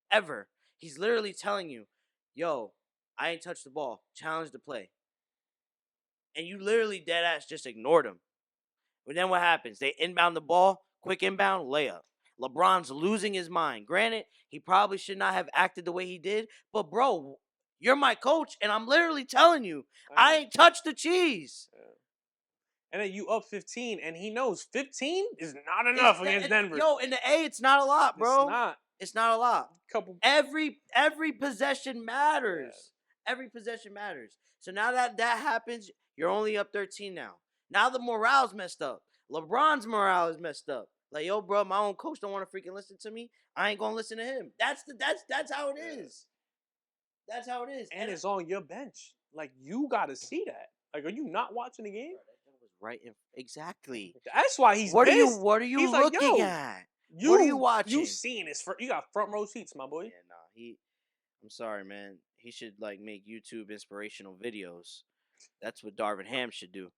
ever. He's literally telling you, yo, I ain't touched the ball. Challenge the play. And you literally dead ass just ignored him. But then what happens? They inbound the ball, quick inbound, layup. LeBron's losing his mind. Granted, he probably should not have acted the way he did, but bro, you're my coach, and I'm literally telling you, I ain't touched the cheese. Yeah. And then you up 15, and he knows 15 is not enough against Denver. Yo, in the A, it's not a lot, bro. It's not. It's not a lot. Every possession matters. Yeah. Every possession matters. So now that happens, you're only up 13 now. Now the morale's messed up. LeBron's morale is messed up. Like, yo, bro, my own coach don't want to freaking listen to me. I ain't gonna listen to him. That's how it is. That's how it is. And it's on your bench. Like, you gotta see that. Like, are you not watching the game? Bro, that was right in exactly. That's why he's what pissed. What are you he's looking like, at? What are you watching? You seeing this? You got front row seats, my boy. Yeah, nah. I'm sorry, man. He should like make YouTube inspirational videos. That's what Darvin Ham should do.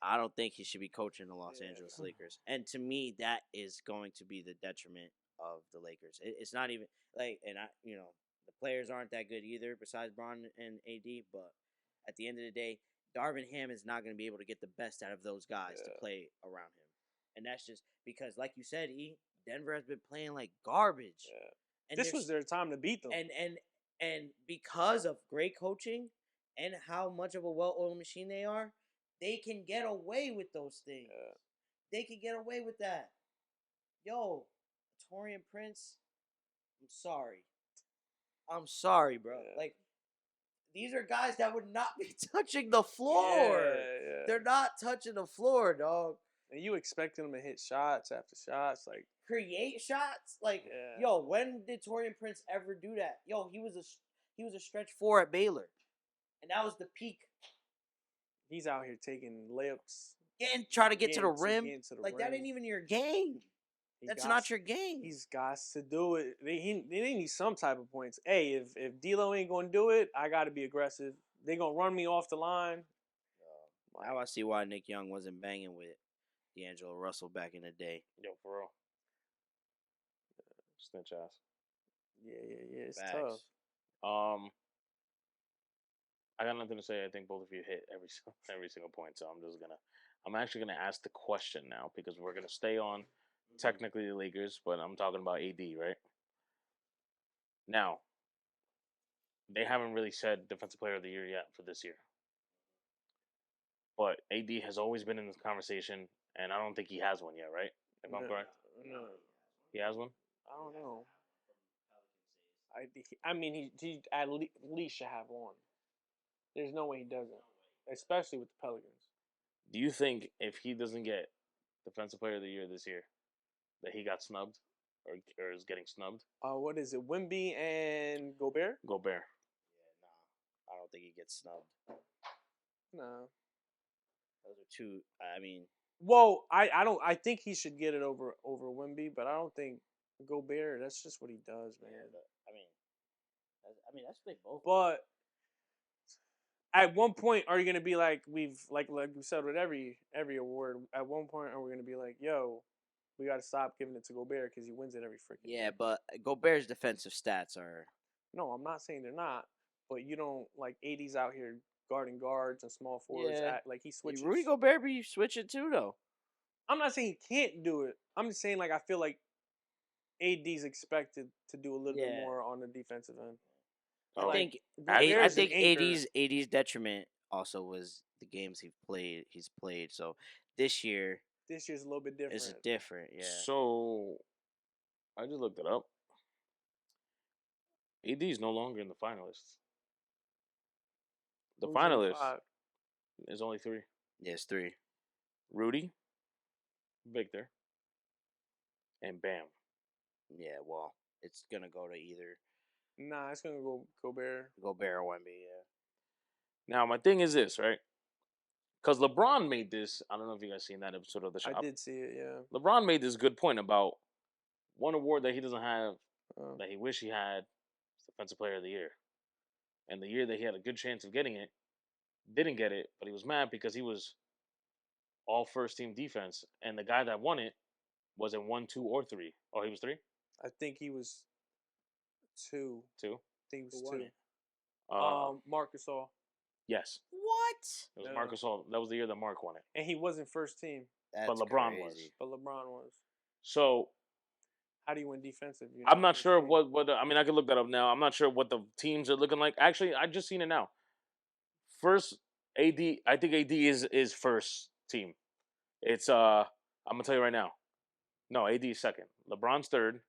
I don't think he should be coaching the Los Angeles Lakers. And to me, that is going to be the detriment of the Lakers. It's not even like, and the players aren't that good either, besides Bron and AD. But at the end of the day, Darvin Ham is not going to be able to get the best out of those guys to play around him. And that's just because, like you said, Denver has been playing like garbage. Yeah. And this was their time to beat them. And because of great coaching and how much of a well-oiled machine they are, they can get away with those things. Yeah. They can get away with that. Yo, Torian Prince, I'm sorry, bro. Yeah. Like, these are guys that would not be touching the floor. Yeah. They're not touching the floor, dog. And you expecting them to hit shots after shots, like create shots. Like, yo, when did Torian Prince ever do that? Yo, he was a stretch 4 at Baylor, and that was the peak. He's out here taking layups, try to get to the rim. Like, that ain't even your game. That's not your game. He's got to do it. They need some type of points. Hey, if D'Lo ain't gonna do it, I got to be aggressive. They gonna run me off the line. Now I see why Nick Young wasn't banging with D'Angelo Russell back in the day. Yo, for real. Snitch ass. Yeah. It's Facts. tough. I got nothing to say. I think both of you hit every single point. So I'm actually gonna ask the question now because we're gonna stay on technically the Lakers, but I'm talking about AD, right? Now, they haven't really said Defensive Player of the Year yet for this year. But AD has always been in this conversation, and I don't think he has one yet, right? If I'm correct? No. He has one? I don't know. I mean, he at least should have one. There's no way he doesn't, especially with the Pelicans. Do you think if he doesn't get Defensive Player of the Year this year, that he got snubbed or is getting snubbed? What is it? Wimby and Gobert? Gobert. Yeah, nah. I don't think he gets snubbed. No. Those are two. I mean, Well, I don't. I think he should get it over Wimby, but I don't think Gobert. That's just what he does, man. yeah, I mean that's big both. But at one point, are you gonna be like like we said with every award? At one point, are we gonna be like, yo, we gotta stop giving it to Gobert because he wins it every freaking Yeah, year? but Gobert's defensive stats are. No, I'm not saying they're not, but you don't like AD's out here guarding guards and small forwards. Yeah. Like he switches. Rudy Gobert be switching too though. I'm not saying he can't do it. I'm just saying like I feel like AD's expected to do a little bit Yeah. more on the defensive end. Oh. I Like, think Gobert I is an think anchor. AD's detriment also was the games he's played. So this year This year's a little bit different. is different. Yeah. So I just looked it up. AD is no longer in the finalists. The Who's in finalists five? is only 3: Yeah, it's 3. Rudy, Victor, and Bam. Yeah, well, it's gonna go to either Nah, it's gonna go Gobert. Gobert or Wemby. Yeah. Now my thing is this, right? Because LeBron made this. I don't know if you guys seen that episode of the I shop. did see it. Yeah. LeBron made this good point about one award that he doesn't have Oh. that he wish he had is Defensive Player of the Year. And the year that he had a good chance of getting it, didn't get it, but he was mad because he was all first team defense, and the guy that won it was in 1, 2, or 3. Oh, he was 3, I think he was 2. 2. I think he was Who won 2. it? Marcus All, Yes, What? it was Yeah. Marcus All. That was the year that Mark won it. and he wasn't first team, That's But LeBron crazy. was. but LeBron was. So How do you win defensive? You're I'm not first sure team. what I mean. I could look that up now. I'm not sure what the teams are looking like. Actually, I just seen it now. First, AD. I think AD is first team. It's I'm gonna tell you right now. No, AD is second. LeBron's third.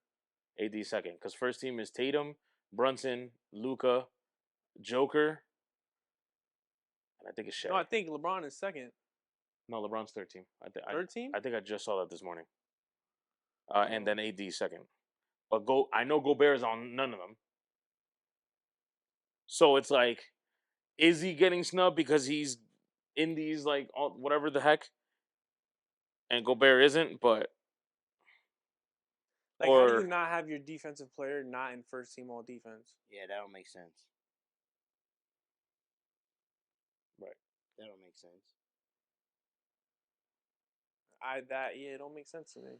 AD second. Because first team is Tatum, Brunson, Luca, Joker, and I think it's Shea. No, I think LeBron is second. No, LeBron's third team. Third team? I think I just saw that this morning. Oh. And then AD second. But I know Gobert is on none of them. So it's like, is he getting snubbed because he's in these like whatever the heck, and Gobert isn't? But Like, how do or you not have your defensive player not in first team all defense? Yeah, that don't make sense. Right. That don't make sense. It don't make sense to me.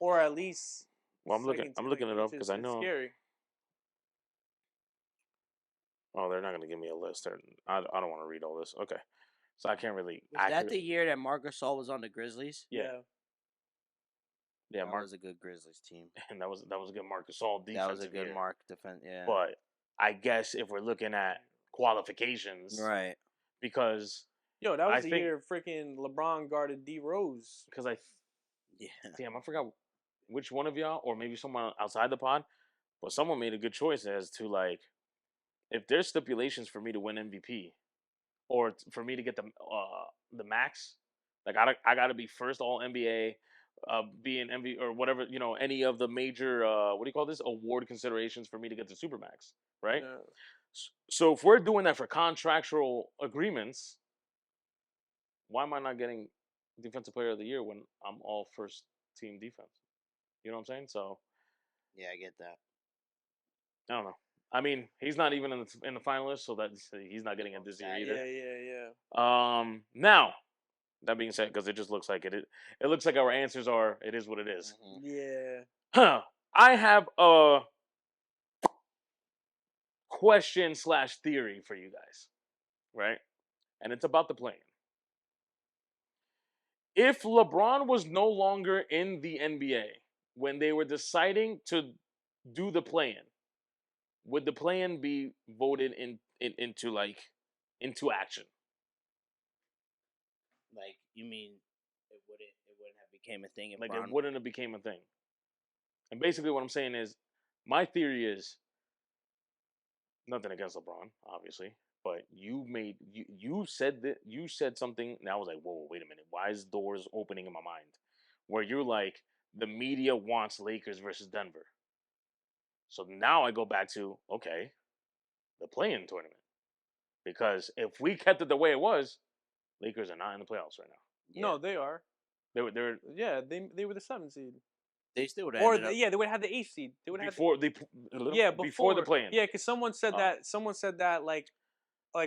Or at least. well, I'm looking second team, it up because I it's know. scary. Oh, they're not going to give me a list. I don't want to read all this. Okay, so I can't really. Was that the year that Marc Gasol was on the Grizzlies? Yeah, That Mark, was a good Grizzlies team. and that was a good Marc Gasol defense. That was a good Mark defense. Yeah. But I guess if we're looking at qualifications, Right. Because Yo, that was I the think- year freaking LeBron guarded D Rose. because Yeah. damn, I forgot which one of y'all, or maybe someone outside the pod, but someone made a good choice as to like, if there's stipulations for me to win MVP, or for me to get the max, like I gotta be first All NBA, be an MVP or whatever, any of the major what do you call this, award considerations for me to get the Supermax, right? Yeah. So if we're doing that for contractual agreements, why am I not getting Defensive Player of the Year when I'm all first team defense? You know what I'm saying? So Yeah, I get that. I don't know. I mean, he's not even in the finalists, so that's he's not getting it this year Yeah, either. Yeah. Now that being said, because it just looks like it looks like our answers are it is what it is. Mhm. Yeah. Huh. I have a question / theory for you guys, right? And it's about the play-in. If LeBron was no longer in the NBA when they were deciding to do the play-in, would the play-in be voted into action? Like, you mean it wouldn't have became a thing if Like Bron- it wouldn't have became a thing. And basically what I'm saying is, my theory is nothing against LeBron, obviously, but you said that you said something, and I was like, whoa, wait a minute, why is doors opening in my mind? Where you're like, the media wants Lakers versus Denver. So now I go back to, okay, the play-in tournament. Because if we kept it the way it was, Lakers are not in the playoffs right now. Yeah. No, they are. They're Yeah, they were the 7th seed. They still would have Or ended up. yeah, they would have had the 8th seed. They would have before before the play-in. Yeah, because someone said Oh. that. Someone said that like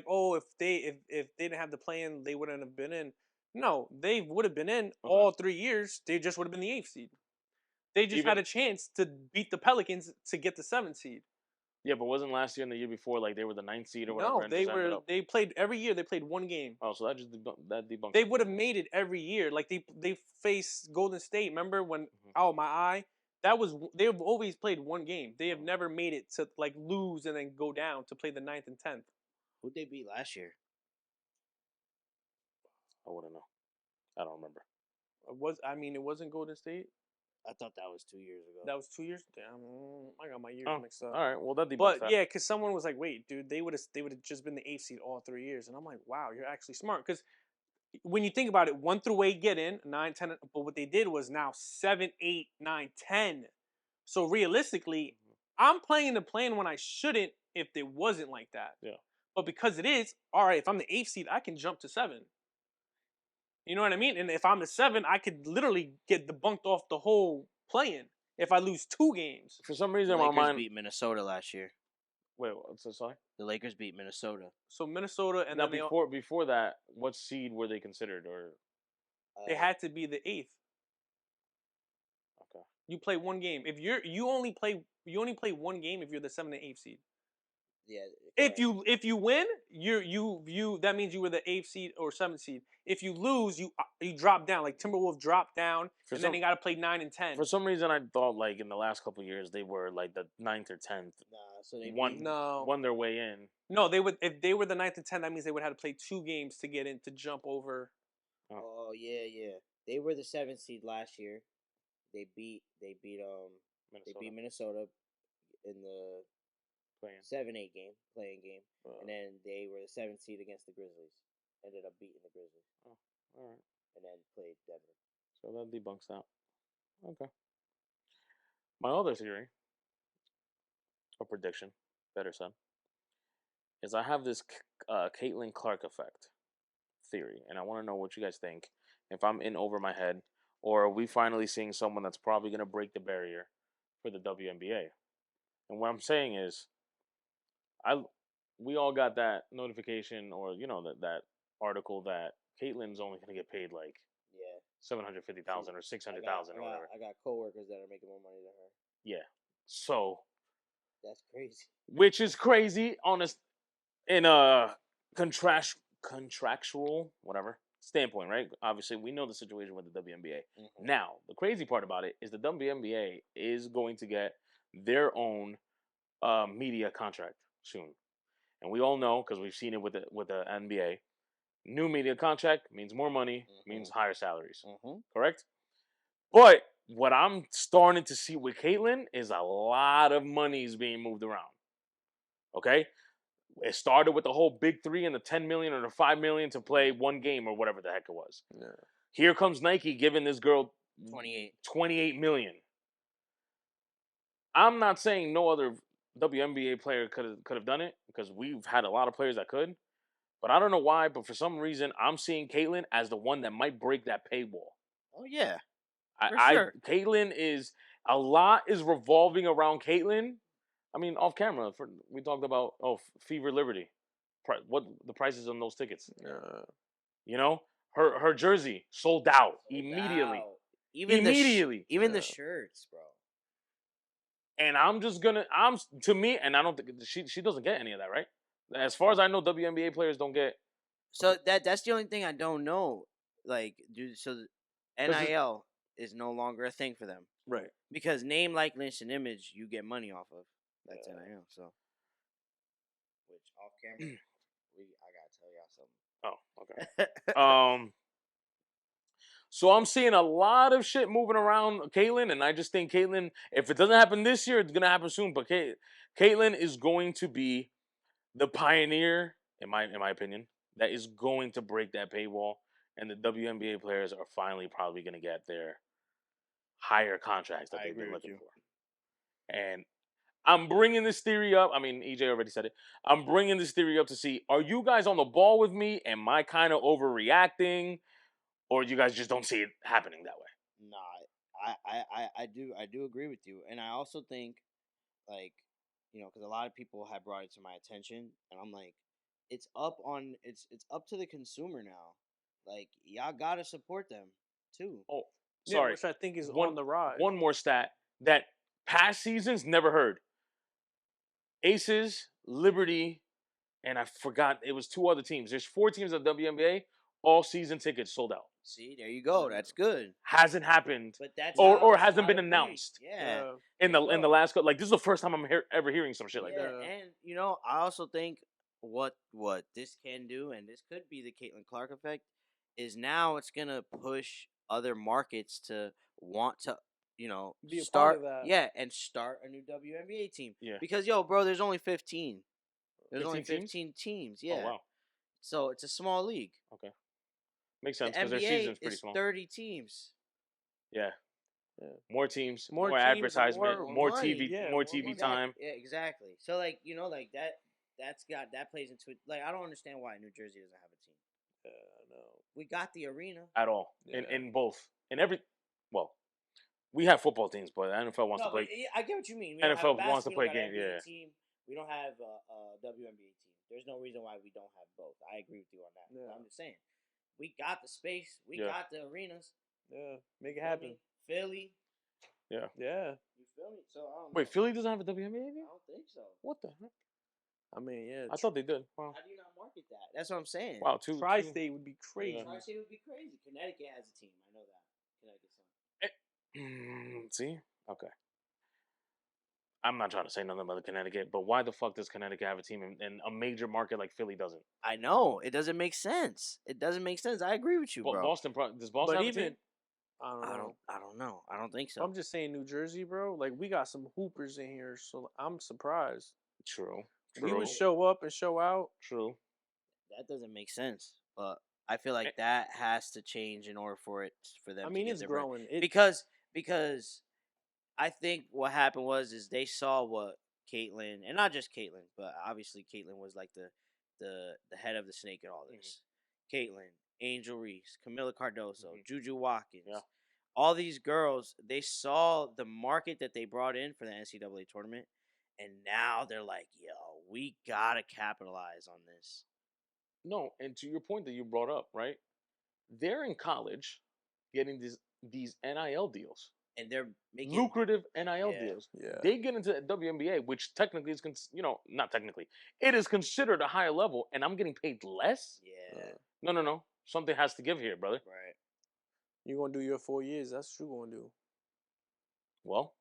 oh, if they didn't have the play-in, they wouldn't have been in. No, they would have been in all 3 years. They just would have been the 8th seed. They just had a chance to beat the Pelicans to get the 7th seed. Yeah, but wasn't last year and the year before like they were the 9th seed or whatever? No, and they just ended were. up- They played every year. They played one game. Oh, so that just that debunks. They it. would have made it every year. Like they faced Golden State. Remember when? Mhm. Oh my eye. That was they've always played one game. They have never made it to like lose and then go down to play the 9th and 10th. Who'd they beat last year? I wouldn't know. I don't remember. It wasn't Golden State. I thought that was 2 years ago. That was 2 years. Damn, I got my years Oh, mixed up. all right. Well, that debunks But that. yeah, because someone was like, "Wait, dude, they would have just been the 8th seed all 3 years," and I'm like, "Wow, you're actually smart." Because when you think about it, 1 through 8 get in, 9, 10, but what they did was now 7, 8, 9, 10. So realistically, I'm playing the plan when I shouldn't if it wasn't like that. Yeah. But because it is, all right, if I'm the 8th seed, I can jump to 7. You know what I mean? And if I'm the 7, I could literally get debunked off the whole playing if I lose 2 games. For some reason, The in my Lakers mind. beat Minnesota last year. Wait, what's that? Sorry. The Lakers beat Minnesota. So Minnesota, and Now then before that, what seed were they considered? Or they had to be the 8th. okay, You play one game. If you only play one game if you're the 7th and 8th seed. Yeah. If you win, you that means you were the 8th seed or 7th seed. If you lose, you drop down. Like Timberwolves dropped down, and then they got to play 9 and 10. For some reason, I thought like in the last couple of years they were like the 9th or 10th. Nah, so they won their way in. No, they would if they were the 9th and 10th. That means they would have to play 2 games to get in to jump over. Oh yeah. They were the 7th seed last year. They beat Minnesota in the 7-8 playing game, and then they were the 7th seed against the Grizzlies. Ended up beating the Grizzlies. Oh, all right. And then played Denver. So that debunks that. Okay. My other theory, or prediction, better said, is I have this Caitlin Clark effect theory, and I want to know what you guys think. If I'm in over my head, or are we finally seeing someone that's probably going to break the barrier for the WNBA? And what I'm saying is, we all got that notification, or that article that Caitlin's only going to get paid like $750,000 or $600,000 or whatever. I got coworkers that are making more money than her. Yeah, so that's crazy. Which is crazy in a contractual whatever standpoint, right? Obviously, we know the situation with the WNBA. Mm-hmm. Now, the crazy part about it is the WNBA is going to get their own media contract soon, and we all know because we've seen it with the NBA. New media contract means more money, means higher salaries. Correct? But what I'm starting to see with Caitlin is a lot of money is being moved around. Okay? It started with the whole big 3 and the 10 million or the 5 million to play one game or whatever the heck it was. Yeah. Here comes Nike giving this girl 28 million. I'm not saying no other WNBA player could have done it because we've had a lot of players that could. But I don't know why, but for some reason, I'm seeing Caitlin as the one that might break that paywall. Oh, yeah. Sure. Caitlin a lot is revolving around Caitlin. I mean, off camera, we talked about, Fever Liberty. What the prices on those tickets. Her jersey sold out immediately. Even the shirts, bro. And I'm just gonna, to me, and I don't think she doesn't get any of that, right? As far as I know, WNBA players don't get. So that's the only thing I don't know. Like, dude, so NIL is no longer a thing for them, right? Because name, likeness, and image you get money off of. That's NIL. So, which off camera, I gotta tell y'all something. Oh, okay. So I'm seeing a lot of shit moving around Caitlin, and I just think Caitlin, if it doesn't happen this year, it's gonna happen soon. But Caitlin is going to be the pioneer, in my opinion, that is going to break that paywall, and the WNBA players are finally probably going to get their higher contracts that I they've agree been with looking you. for. And I'm bringing this theory up. I mean, EJ already said it. I'm bringing this theory up to see, are you guys on the ball with me? Am I kind of overreacting? Or you guys just don't see it happening that way? Nah, I do agree with you, and I also think, like, because a lot of people have brought it to my attention, and I'm like, it's up to the consumer now. Like, y'all gotta support them too. Oh, Yeah, sorry. which I think is One on the rise. one more stat that past seasons never heard. Aces, Liberty, and I forgot it was two other teams. There's four teams of WNBA. All season tickets sold out. See, there you go. That's good. Hasn't happened, But that's or that's hasn't not been a break. announced Yeah. in There the you in the go. last like this is the first time I'm ever hearing some shit like Yeah, that. Yeah. and I also think what this can do, and this could be the Caitlin Clark effect, is now it's gonna push other markets to want to, Be a part start, of that. yeah, and start a new WNBA team. Yeah. Because bro, there's only 15. There's 15 only teams? 15 teams. Oh Yeah. wow. So it's a small league. Okay. Makes The sense because their NBA season's pretty is small. 30 teams. Yeah. Yeah. More teams, More more, teams, advertisement, more more money, TV, yeah, more more TV money. time. Yeah, exactly. So like like that plays into it. Like, I don't understand why New Jersey doesn't have a team. I know. We got the arena. At all. Yeah. In both. In every well, we have football teams, but the NFL wants to No, but play. I get what you mean. We don't have NFL wants to we play don't got an game, NBA yeah. team. We don't have a WNBA team. There's no reason why we don't have both. I agree with you on that. Yeah. I'm just saying, we got the space. We Yeah. got the arenas. Yeah. Make it Feel happen. me? Philly. Yeah. Yeah. You feel me? So I don't know. Wait, Philly doesn't have a WNBA I team? don't think so. What the heck? I mean, yeah. I thought they did. Wow. How do you not market that? That's what I'm saying. Wow, two. Tri-State would be crazy. Yeah. Tri-State would be crazy. Connecticut has a team. I know that. Connecticut's on. See? Okay. I'm not trying to say nothing about Connecticut, but why the fuck does Connecticut have a team and a major market like Philly doesn't? I know it doesn't make sense. It doesn't make sense. I agree with you, But bro. does Boston But have a team? I don't know. I don't know. I don't think so. I'm just saying, New Jersey, bro. Like, we got some hoopers in here, so I'm surprised. True. We would show up and show out. True. That doesn't make sense. But I feel like that has to change in order for them. I mean, to get it's their bread. growing. because I think what happened is they saw what Caitlyn, and not just Caitlyn, but obviously Caitlyn was like the head of the snake in all this. Caitlyn, Angel Reese, Camila Cardoso, Juju Watkins. Yeah. All these girls, they saw the market that they brought in for the NCAA tournament, and now they're like, yo, we gotta capitalize on this. No, and to your point that you brought up, right? They're in college getting these NIL deals. And they're making lucrative NIL deals. Yeah. They get into the WNBA, which technically is, not technically, it is considered a higher level, and I'm getting paid less? Yeah. No. Something has to give here, brother. Right. You're going to do your 4 years. That's what you're going to do. Well,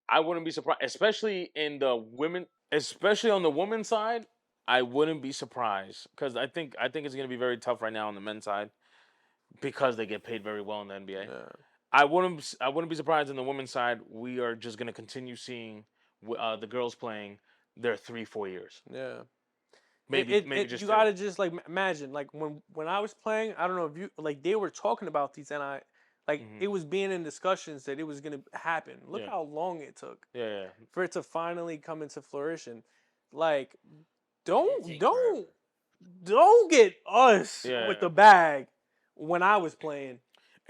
I wouldn't be surprised, especially on the women's side. I wouldn't be surprised because I think it's going to be very tough right now on the men's side because they get paid very well in the NBA. Yeah. I wouldn't be surprised on the women's side. We are just going to continue seeing the girls playing their 3-4 years. Yeah. Maybe just you two. gotta just like imagine like when I was playing, I don't know if you like they were talking about these it was being in discussions that it was gonna happen. Look how long it took for it to finally come into fruition. Like don't get us with the bag when I was playing.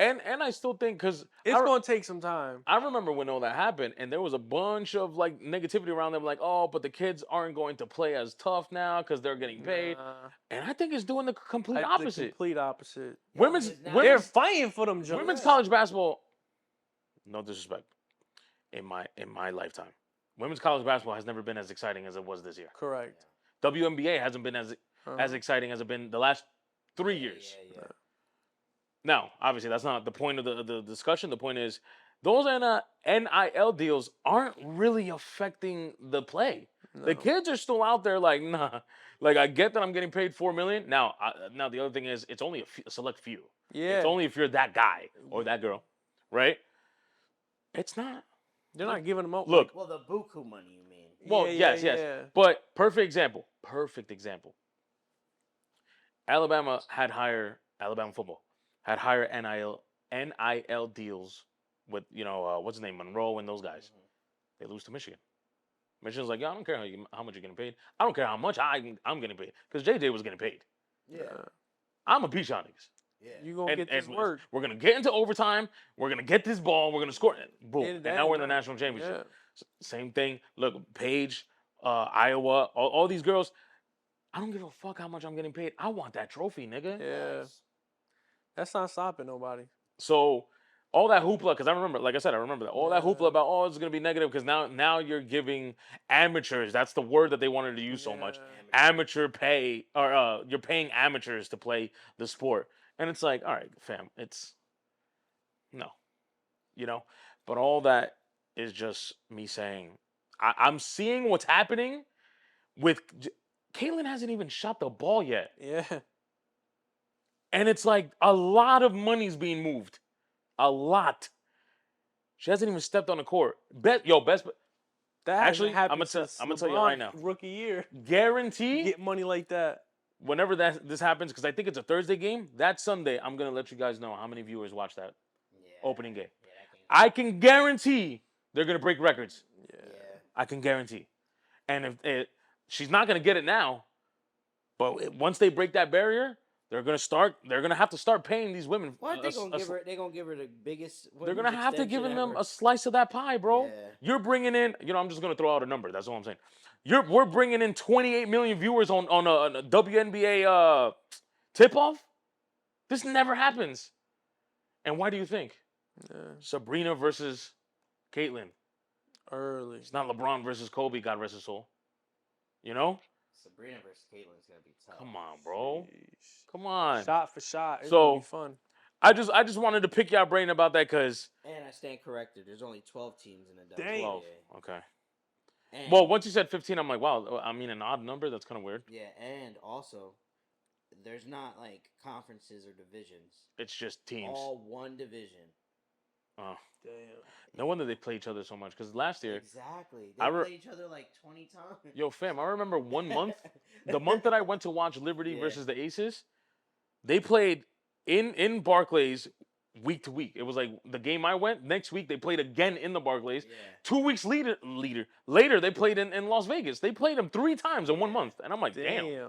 And I still think because it's gonna take some time. I remember when all that happened, and there was a bunch of like negativity around them, like, oh, but the kids aren't going to play as tough now because they're getting paid. And I think it's doing the complete opposite. The complete opposite. They're fighting for them. Women's college basketball. No disrespect. In my lifetime, women's college basketball has never been as exciting as it was this year. Correct. WNBA hasn't been as exciting as it been the last 3 years. Yeah. Now, obviously, that's not the point of the discussion. The point is, those NIL deals aren't really affecting the play. No. The kids are still out there like, nah. Like, I get that I'm getting paid $4 million. Now the other thing is, it's only a select few. Yeah. It's only if you're that guy or that girl, right? It's not. They're not giving them up. Look. Well, the buku money, you mean? Well, yes. But perfect example. Alabama football had higher NIL deals with what's his name, Monroe and those guys. They lose to Michigan. Michigan's like, yeah, I don't care how much you're getting paid. I don't care how much I'm getting paid because JJ was getting paid. Yeah. I'm a beat y'all niggas. Yeah. You gonna get this work. We're gonna get into overtime. We're gonna get this ball. We're gonna score it. Boom. End of And that, now we're in the nah. national championship. Yeah. Same thing. Look, Paige, Iowa, all these girls. I don't give a fuck how much I'm getting paid. I want that trophy, nigga. Yeah. That's not stopping nobody. So all that hoopla, because I remember, like I said, I remember that. All that Yeah. hoopla about it's gonna be negative because now you're giving amateurs. That's the word that they wanted to use so much. Yeah. Amateur pay, or you're paying amateurs to play the sport, and it's like, all right, fam, it's no, But all that is just me saying, I'm seeing what's happening with. Caitlyn hasn't even shot the ball yet. Yeah. And it's like a lot of money's being moved. A lot. She hasn't even stepped on the court. Best. That Actually, hasn't I'm happened gonna since tell you right LeBron now. rookie year. Guarantee. Get money like that. Whenever this happens, because I think it's a Thursday game. That Sunday, I'm gonna let you guys know how many viewers watch that opening game. Yeah, I can guarantee they're gonna break records. Yeah. I can guarantee. And if she's not gonna get it now, but once they break that barrier, they're gonna have to start paying these women. What they gonna give her? They gonna give her the biggest. They're gonna have to give them ever. a slice of that pie, bro. Yeah. You're bringing in, I'm just gonna throw out a number. That's all I'm saying. We're bringing in 28 million viewers on a WNBA tip off. This never happens. And why do you think? Yeah. Sabrina versus Caitlyn. Early. It's not LeBron versus Kobe. God rest his soul. You know? Sabrina versus Caitlyn's gonna be tough. Come on, bro. Jeez. Come on. Shot for shot. It's So- gonna be fun. I just wanted to pick your brain about that because And I stand corrected. There's only 12 teams in the Damn. WNBA. 12. Okay. And, Well, once you said 15, I'm like, wow. I mean, an odd number. That's kind of weird. yeah, and also, there's not like conferences or divisions. It's just teams. All one division. Oh. Damn. No wonder they play each other so much. Because last year, Exactly. I They re- play each other like 20 times. yo, fam, I remember one month, the month that I went to watch Liberty Yeah. versus the Aces, they played in Barclays week to week. It was like the game I went, next week they played again in the Barclays. Yeah. 2 weeks later they played in Las Vegas. They played them 3 times in 1 month. And I'm like, damn. Yeah.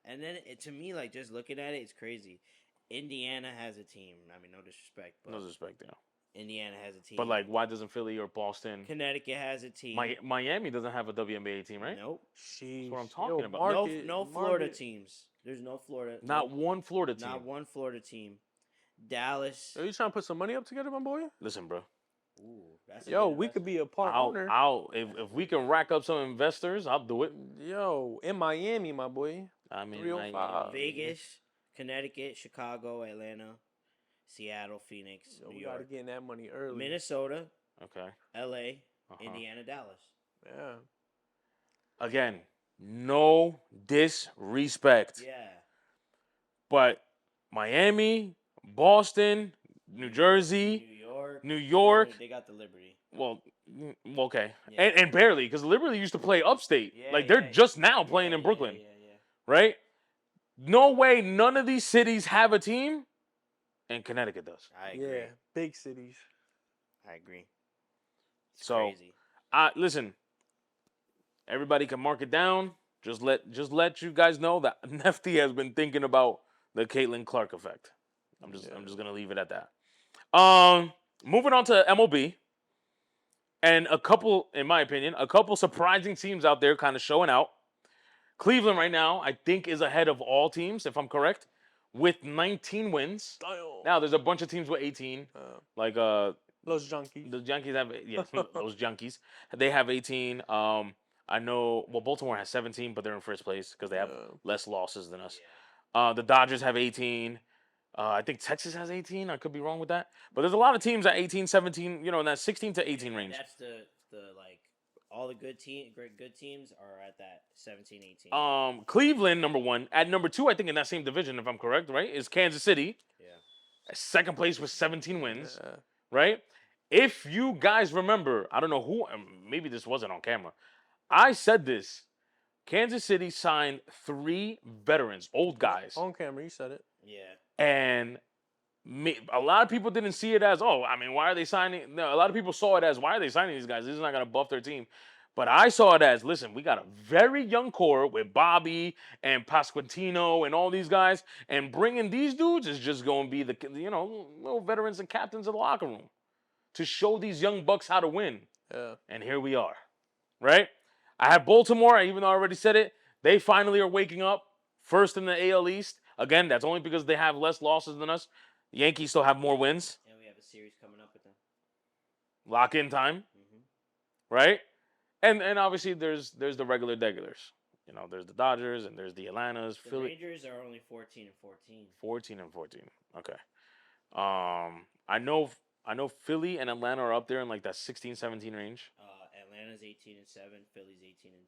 And then to me, like just looking at it, it's crazy. Indiana has a team. I mean, no disrespect, but No disrespect, yeah. Indiana has a team. But like, why doesn't Philly or Boston? Connecticut has a team. Miami doesn't have a WNBA team, right? Nope. Sheesh. what I'm talking about. No Florida teams. There's no Florida. Not one Florida team. Not one Florida team. Dallas. Are you trying to put some money up together, my boy? Listen, bro. Ooh, that's a Yo, good we could investment. be a part owner. If we can rack up some investors, I'll do it. Yo, in Miami, my boy. I mean, 305. Vegas, Connecticut, Chicago, Atlanta, Seattle, Phoenix, Yo, New we gotta York, get in that money early. Minnesota, Okay. LA, Uh-huh. Indiana, Dallas. Yeah. Again, no disrespect. Yeah. But Miami, Boston, New Jersey, New York. They got the Liberty. Well, okay. Yeah. And barely, because Liberty used to play upstate. Yeah, like, they're yeah. just now playing in Brooklyn. Yeah. Right? No way none of these cities have a team, and Connecticut does. I agree. Yeah. Big cities. I agree. It's So, crazy. Listen, everybody can mark it down. Just let you guys know that Nefty has been thinking about the Caitlin Clark effect. I'm just gonna leave it at that. Moving on to MLB, and in my opinion, a couple surprising teams out there kind of showing out. Cleveland right now, I think, is ahead of all teams, if I'm correct, with 19 wins. Now there's a bunch of teams with 18, like Los Junkies. the Yankees have those Junkies. They have 18. I know. Well, Baltimore has 17, but they're in first place because they have less losses than us. The Dodgers have 18. I think Texas has 18. I could be wrong with that. But there's a lot of teams at 18, 17, in that 16 to 18 range. That's the like all the good teams are at that 17, 18. Cleveland, number 1. At number 2, I think in that same division, if I'm correct, right, is Kansas City. Yeah. Second place with 17 wins, Yeah. right? If you guys remember, I don't know who, maybe this wasn't on camera. I said this. Kansas City signed 3 veterans, old guys. On camera, you said it. Yeah. And A lot of people didn't see it as, oh, I mean, why are they signing? No, a lot of people saw it as, why are they signing these guys? This is not going to buff their team. But I saw it as, listen, we got a very young core with Bobby and Pasquantino and all these guys, and bringing these dudes is just going to be the, little veterans and captains of the locker room to show these young bucks how to win. Yeah. And here we are, right? I have Baltimore, even though I already said it, they finally are waking up first in the AL East. Again, that's only because they have less losses than us. The Yankees still have more wins. And we have a series coming up with them. Lock in time, right? And obviously there's the regulars. There's the Dodgers and there's the Atlantas. The Philly. Rangers are only 14 and 14. 14 and 14. Okay. I know Philly and Atlanta are up there in like that 16, 17 range. Atlanta's 18 and 7. Philly's 18 and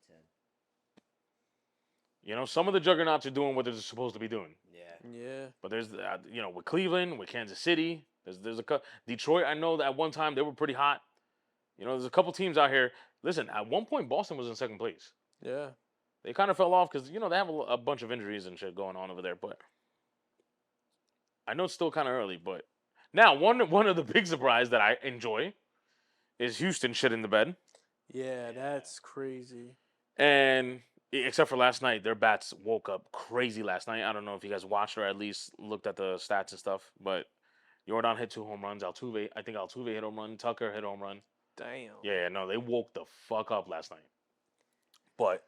10. Some of the juggernauts are doing what they're supposed to be doing. Yeah. Yeah. But there's, with Cleveland, with Kansas City, there's a Detroit. I know that at one time they were pretty hot. There's a couple teams out here. Listen, at one point Boston was in second place. Yeah. They kind of fell off because they have a bunch of injuries and shit going on over there. But I know it's still kind of early. But now one of the big surprise that I enjoy is Houston shit in the bed. Yeah, that's crazy. And except for last night, their bats woke up crazy last night. I don't know if you guys watched or at least looked at the stats and stuff, but Jordan hit 2 home runs. Altuve hit home run. Tucker hit home run. Damn. Yeah, no, they woke the fuck up last night. But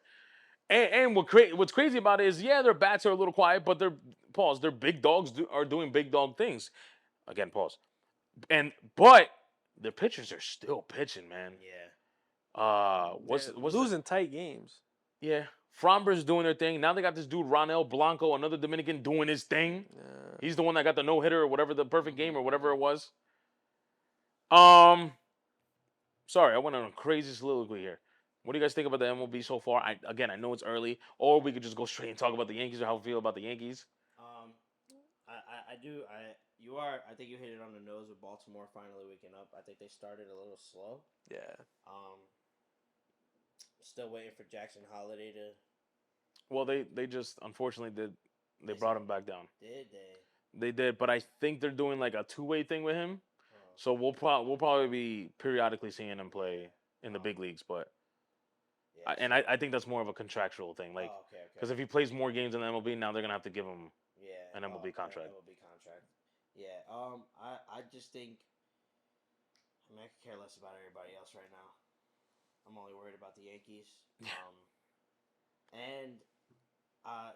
and what's crazy about it is, yeah, their bats are a little quiet, but their big dogs are doing big dog things. Again, pause. But their pitchers are still pitching, man. Yeah. What's losing tight games? Yeah, Fromber's doing their thing. Now they got this dude Ronel Blanco, another Dominican, doing his thing. Yeah. He's the one that got the no-hitter or whatever, the perfect game or whatever it was. Sorry, I went on a crazy soliloquy here. What do you guys think about the MLB so far? I know it's early, or we could just go straight and talk about the Yankees or how we feel about the Yankees. I think you hit it on the nose with Baltimore finally waking up. I think they started a little slow. Yeah. Still waiting for Jackson Holiday to. Well, they just unfortunately did. They brought him back down. Did they? They did, but I think they're doing like a two-way thing with him. So we'll probably be periodically seeing him play in the big leagues, but Yeah, I think that's more of a contractual thing, like because if he plays more games in the MLB, now they're gonna have to give him an MLB contract. MLB contract. Yeah. I just think. I mean, I could care less about everybody else right now. I'm only worried about the Yankees. And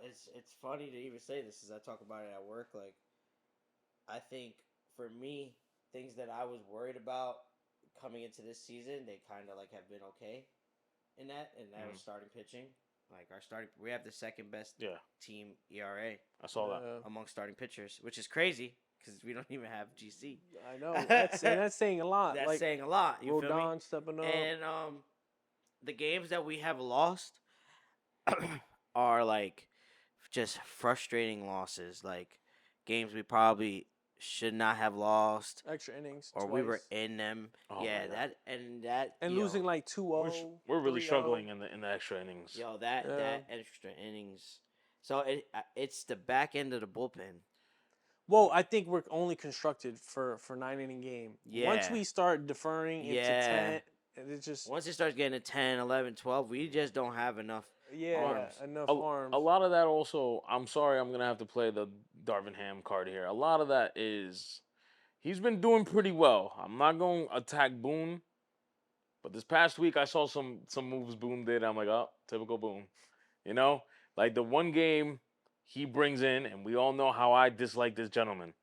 it's funny to even say this as I talk about it at work. Like, I think for me, things that I was worried about coming into this season, they kind of like have been okay in that, and that was starting pitching. Like we have the second best team ERA. I saw that among starting pitchers, which is crazy because we don't even have GC. I know that's saying a lot. That's like, saying a lot. You feel me? Rodon stepping up. And the games that we have lost are like just frustrating losses. Like games we probably should not have lost, extra innings, or twice. we were in them. Oh, yeah, and losing like 2-0. We're really 3-0. struggling in the extra innings. Yo, that extra innings. So it's the back end of the bullpen. Well, I think we're only constructed for 9-inning game. Yeah. Once we start deferring into 10, it's just once it starts getting to 10, 11, 12, we just don't have enough arms. enough arms. A lot of that also, I'm sorry, I'm gonna have to play the Darvin Ham card here. A lot of that is he's been doing pretty well. I'm not going to attack Boone, but this past week I saw some moves Boone did. I'm like, oh, typical Boone. Like the one game he brings in, and we all know how I dislike this gentleman.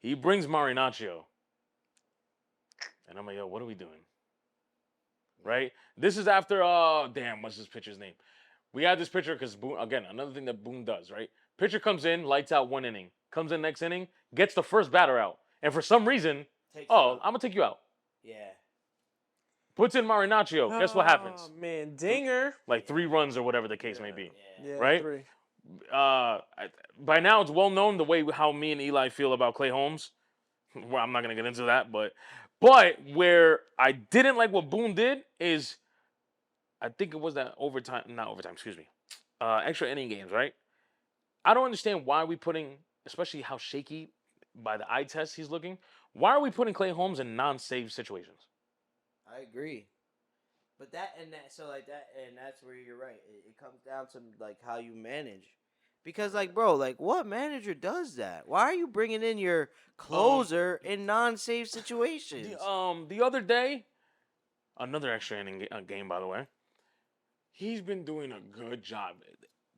He brings Marinaccio, and I'm like, yo, what are we doing? Right? This is after what's this pitcher's name? We had this pitcher because Boone, again, another thing that Boone does, right? Pitcher comes in, lights out 1 inning, comes in next inning, gets the first batter out, and for some reason, I'm gonna take you out. Yeah. Puts in Marinaccio. Guess what happens? Oh man, dinger. Like 3 runs or whatever the case may be. Yeah. Right? 3. By now it's well known the way how me and Eli feel about Clay Holmes. Well, I'm not gonna get into that, but where I didn't like what Boone did is, I think it was that extra inning games, right? I don't understand why we putting, especially how shaky by the eye test he's looking. Why are we putting Clay Holmes in non-save situations? I agree. But that's where you're right. It comes down to like how you manage, because like bro, like what manager does that? Why are you bringing in your closer in non-save situations? The other day, another extra inning game, by the way. He's been doing a good job,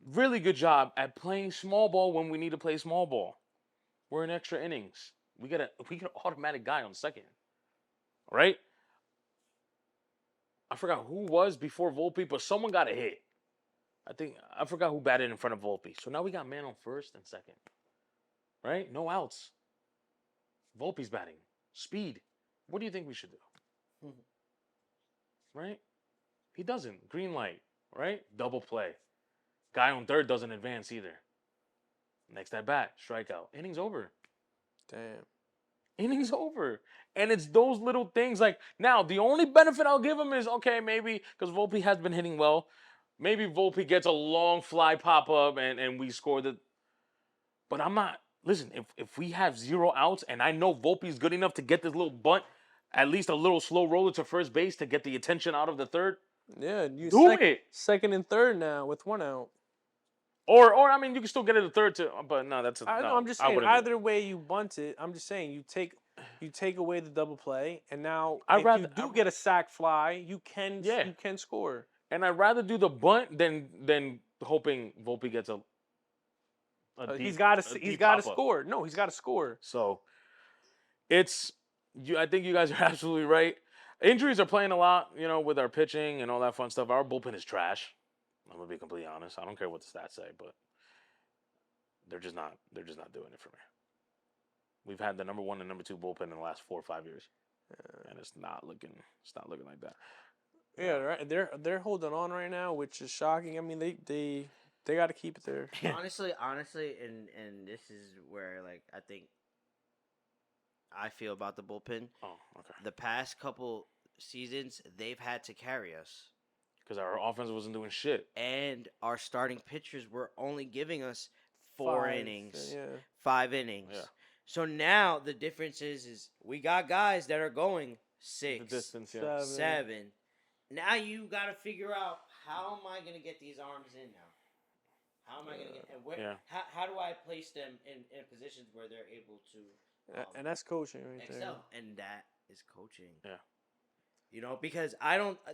really good job at playing small ball when we need to play small ball. We're in extra innings. We got an automatic guy on second, right? I forgot who was before Volpe, but someone got a hit. I forgot who batted in front of Volpe. So now we got man on first and second, right? No outs. Volpe's batting. Speed. What do you think we should do? Right? He doesn't. Green light. Right? Double play. Guy on third doesn't advance either. Next at bat, strikeout. Innings over. Damn. Innings over. And it's those little things like now the only benefit I'll give him is okay, maybe because Volpe has been hitting well. Maybe Volpe gets a long fly pop up and we score the. But I'm not. Listen, if we have 0 outs and I know Volpe's good enough to get this little bunt, at least a little slow roller to first base to get the attention out of the third, Yeah, you do it. second and third now with 1 out. Or I mean, you can still get it a third too. But no, that's a, I know. no. I'm just I saying. wouldn't do Either way you bunt it, I'm just saying you take away the double play, and now I'd if rather- you do I- get a sack fly, you Yeah. can score. And I'd rather do the bunt than hoping Volpe gets a He's deep, got a to deep got to pop-up. score. No, he's got to score. So it's you. I think you guys are absolutely right. Injuries are playing a lot, with our pitching and all that fun stuff. Our bullpen is trash. I'm gonna be completely honest. I don't care what the stats say, but they're just not. They're just not doing it for me. We've had the number 1 and number 2 bullpen in the last 4 or 5 years, and it's not looking. It's not looking like that. Yeah, right. They're holding on right now, which is shocking. I mean, they got to keep it there. honestly, and this is where like I think I feel about the bullpen. Oh, okay. The past couple seasons, they've had to carry us, Because our offense wasn't doing shit. and our starting pitchers were only giving us 4 Five, innings, yeah. 5 innings. Yeah. So now the difference is we got guys that are going The 6, distance, yeah. 7. Now you got to figure out, how am I going to get these arms in now? How am I going to get, and where? Yeah. How do I place them in positions where they're able to And that's coaching right there. excel? And that is coaching. Yeah. Because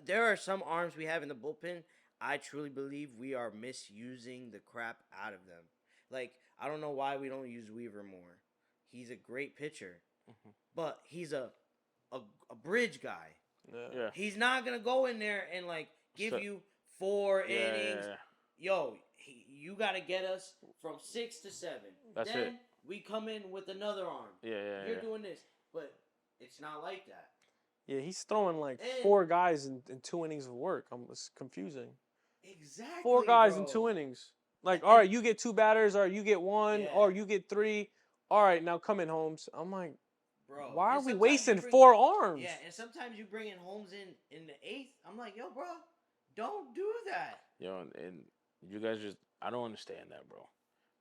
there are some arms we have in the bullpen, I truly believe we are misusing the crap out of them. Like, I don't know why we don't use Weaver more. He's a great pitcher, but he's a bridge guy. Yeah. He's not gonna go in there and like give So- you 4 Yeah, innings. yeah. Yo, you gotta get us from 6 to 7. That's then it. we come in with another arm. Yeah. You're doing this, but it's not like that. Yeah, he's throwing like And- 4 guys in 2 innings of work. It's confusing. Exactly. 4 guys in bro. 2 innings. Like, all right, you get 2 batters, or you get 1, Yeah. or you get 3. All right, now come in, Holmes. I'm like, Bro, why are and we sometimes wasting you bring- 4 arms? Yeah, and sometimes you bring in Holmes in the 8th. I'm like, yo, bro, don't do that. And you guys I don't understand that, bro.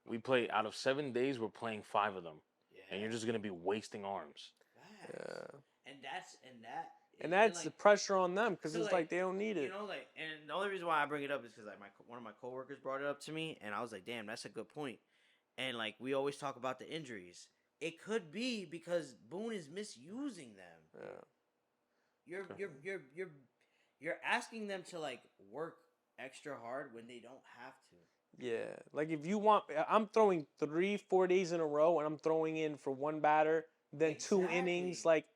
We play out of 7 days, we're playing 5 of them, Yeah. and you're just gonna be wasting arms. Facts. Yeah. And And that's the like, pressure on them because so, it's like they don't need it. And the only reason why I bring it up is because like one of my coworkers brought it up to me, and I was like, damn, that's a good point. And like we always talk about the injuries. It could be because Boone is misusing them. Yeah. You're asking them to like work extra hard when they don't have to. Yeah. Like if you want, I'm throwing 3-4 days in a row, and I'm throwing in for 1 batter, then 2 innings. Exactly. Like,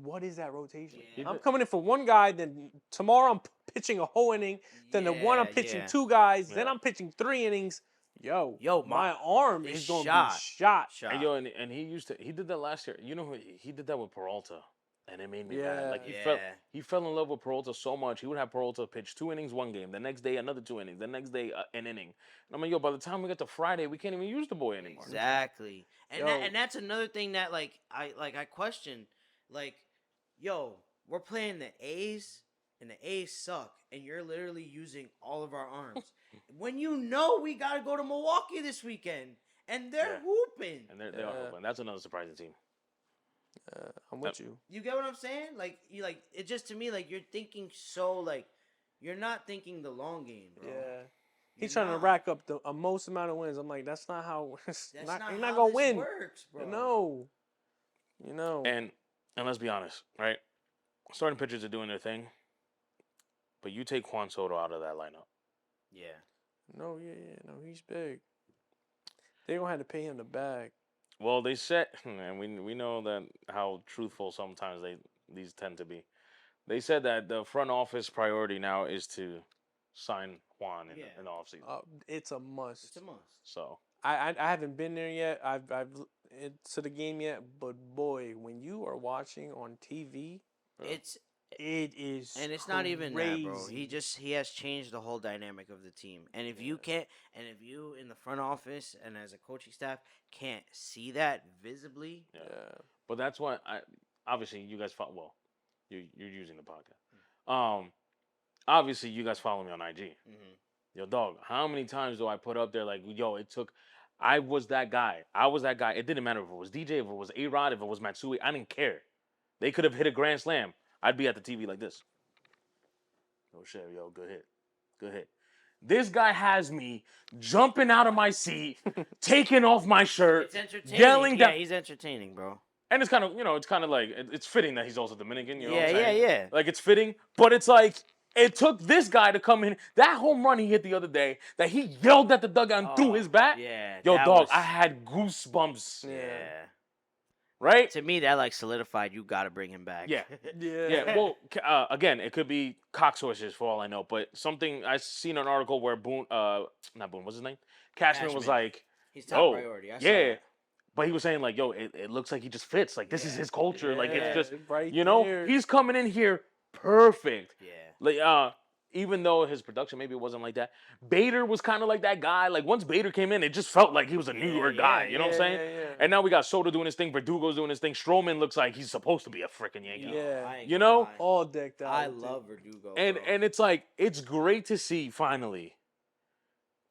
what is that rotation? Yeah. I'm coming in for 1 guy, then tomorrow I'm pitching a whole inning. Then the one I'm pitching yeah. 2 guys. Then Yeah. I'm pitching 3 innings. Yo, Yo, my arm is is going to shot. be shot. Shot. And and he did that last year. You know, he did that with Peralta, and it made me mad. Yeah. Like Yeah. he fell in love with Peralta so much. He would have Peralta pitch 2 innings one game, the next day another 2 innings, the next day an inning. And I'm like, yo, by the time we get to Friday, we can't even use the boy anymore. Exactly. And Yo. and that's another thing that like I question. Like, yo, we're playing the A's and the A's suck, and you're literally using all of our arms. When you know we gotta go to Milwaukee this weekend, and they're Yeah. hooping. And they are hoping. That's another surprising team. I'm with you. You get what I'm saying? Like you like it just to me like you're thinking so like you're not thinking the long game, bro. Yeah. You're He's trying to not. rack up the most amount of wins. I'm like, that's not how. That's you're not not how gonna this win. works, bro. No. You know. And let's be honest, right? Starting pitchers are doing their thing, but you take Juan Soto out of that lineup. Yeah. No, no, he's big. They gonna have to pay him the bag. Well, they said, and we know that how truthful sometimes these tend to be. They said that the front office priority now is to sign Juan in the offseason. It's a must. It's a must. So I haven't been there yet. I've to the game yet, but boy, when you are watching on TV, it is, and it's not even that, bro. crazy. He has changed the whole dynamic of the team. And if you can't, and if you in the front office and as a coaching staff can't see that visibly, yeah. But that's why obviously you guys follow. Well, you're using the podcast. Obviously you guys follow me on IG. Mm-hmm. Yo, dog, how many times do I put up there like, yo, it took. I was that guy. It didn't matter if it was DJ, if it was A-Rod, if it was Matsui. I didn't care. They could have hit a grand slam. I'd be at the TV like this. Oh shit, yo, good hit. Good hit. This guy has me jumping out of my seat, taking off my shirt, It's entertaining. yelling down. He's entertaining, bro. And it's kind of, it's kind of like, it's fitting that he's also Dominican, you know what I'm saying? Yeah. Like, it's fitting, but it's like, it took this guy to come in. That home run he hit the other day, that he yelled at the dugout and threw his bat. Yeah. Yo, dog, I had goosebumps. Yeah. Right? To me, that like solidified. You got to bring him back. Yeah. Yeah. Yeah, well, again, it could be cock sources for all I know, but something I seen an article where not Boone, what's his name? Cashman was like, he's top priority. I saw yeah, that. but he was saying like, yo, it looks like he just fits. Like this is his culture. Like it's just, right there. He's coming in here perfect. Yeah. Like even though his production maybe it wasn't like that, Bader was kind of like that guy. Like once Bader came in, it just felt like he was a New York guy. You know what I'm saying? Yeah. And now we got Soto doing his thing, Verdugo's doing his thing. Stroman looks like he's supposed to be a freaking Yankee. Yeah. All decked out. I love Verdugo. And it's like it's great to see finally.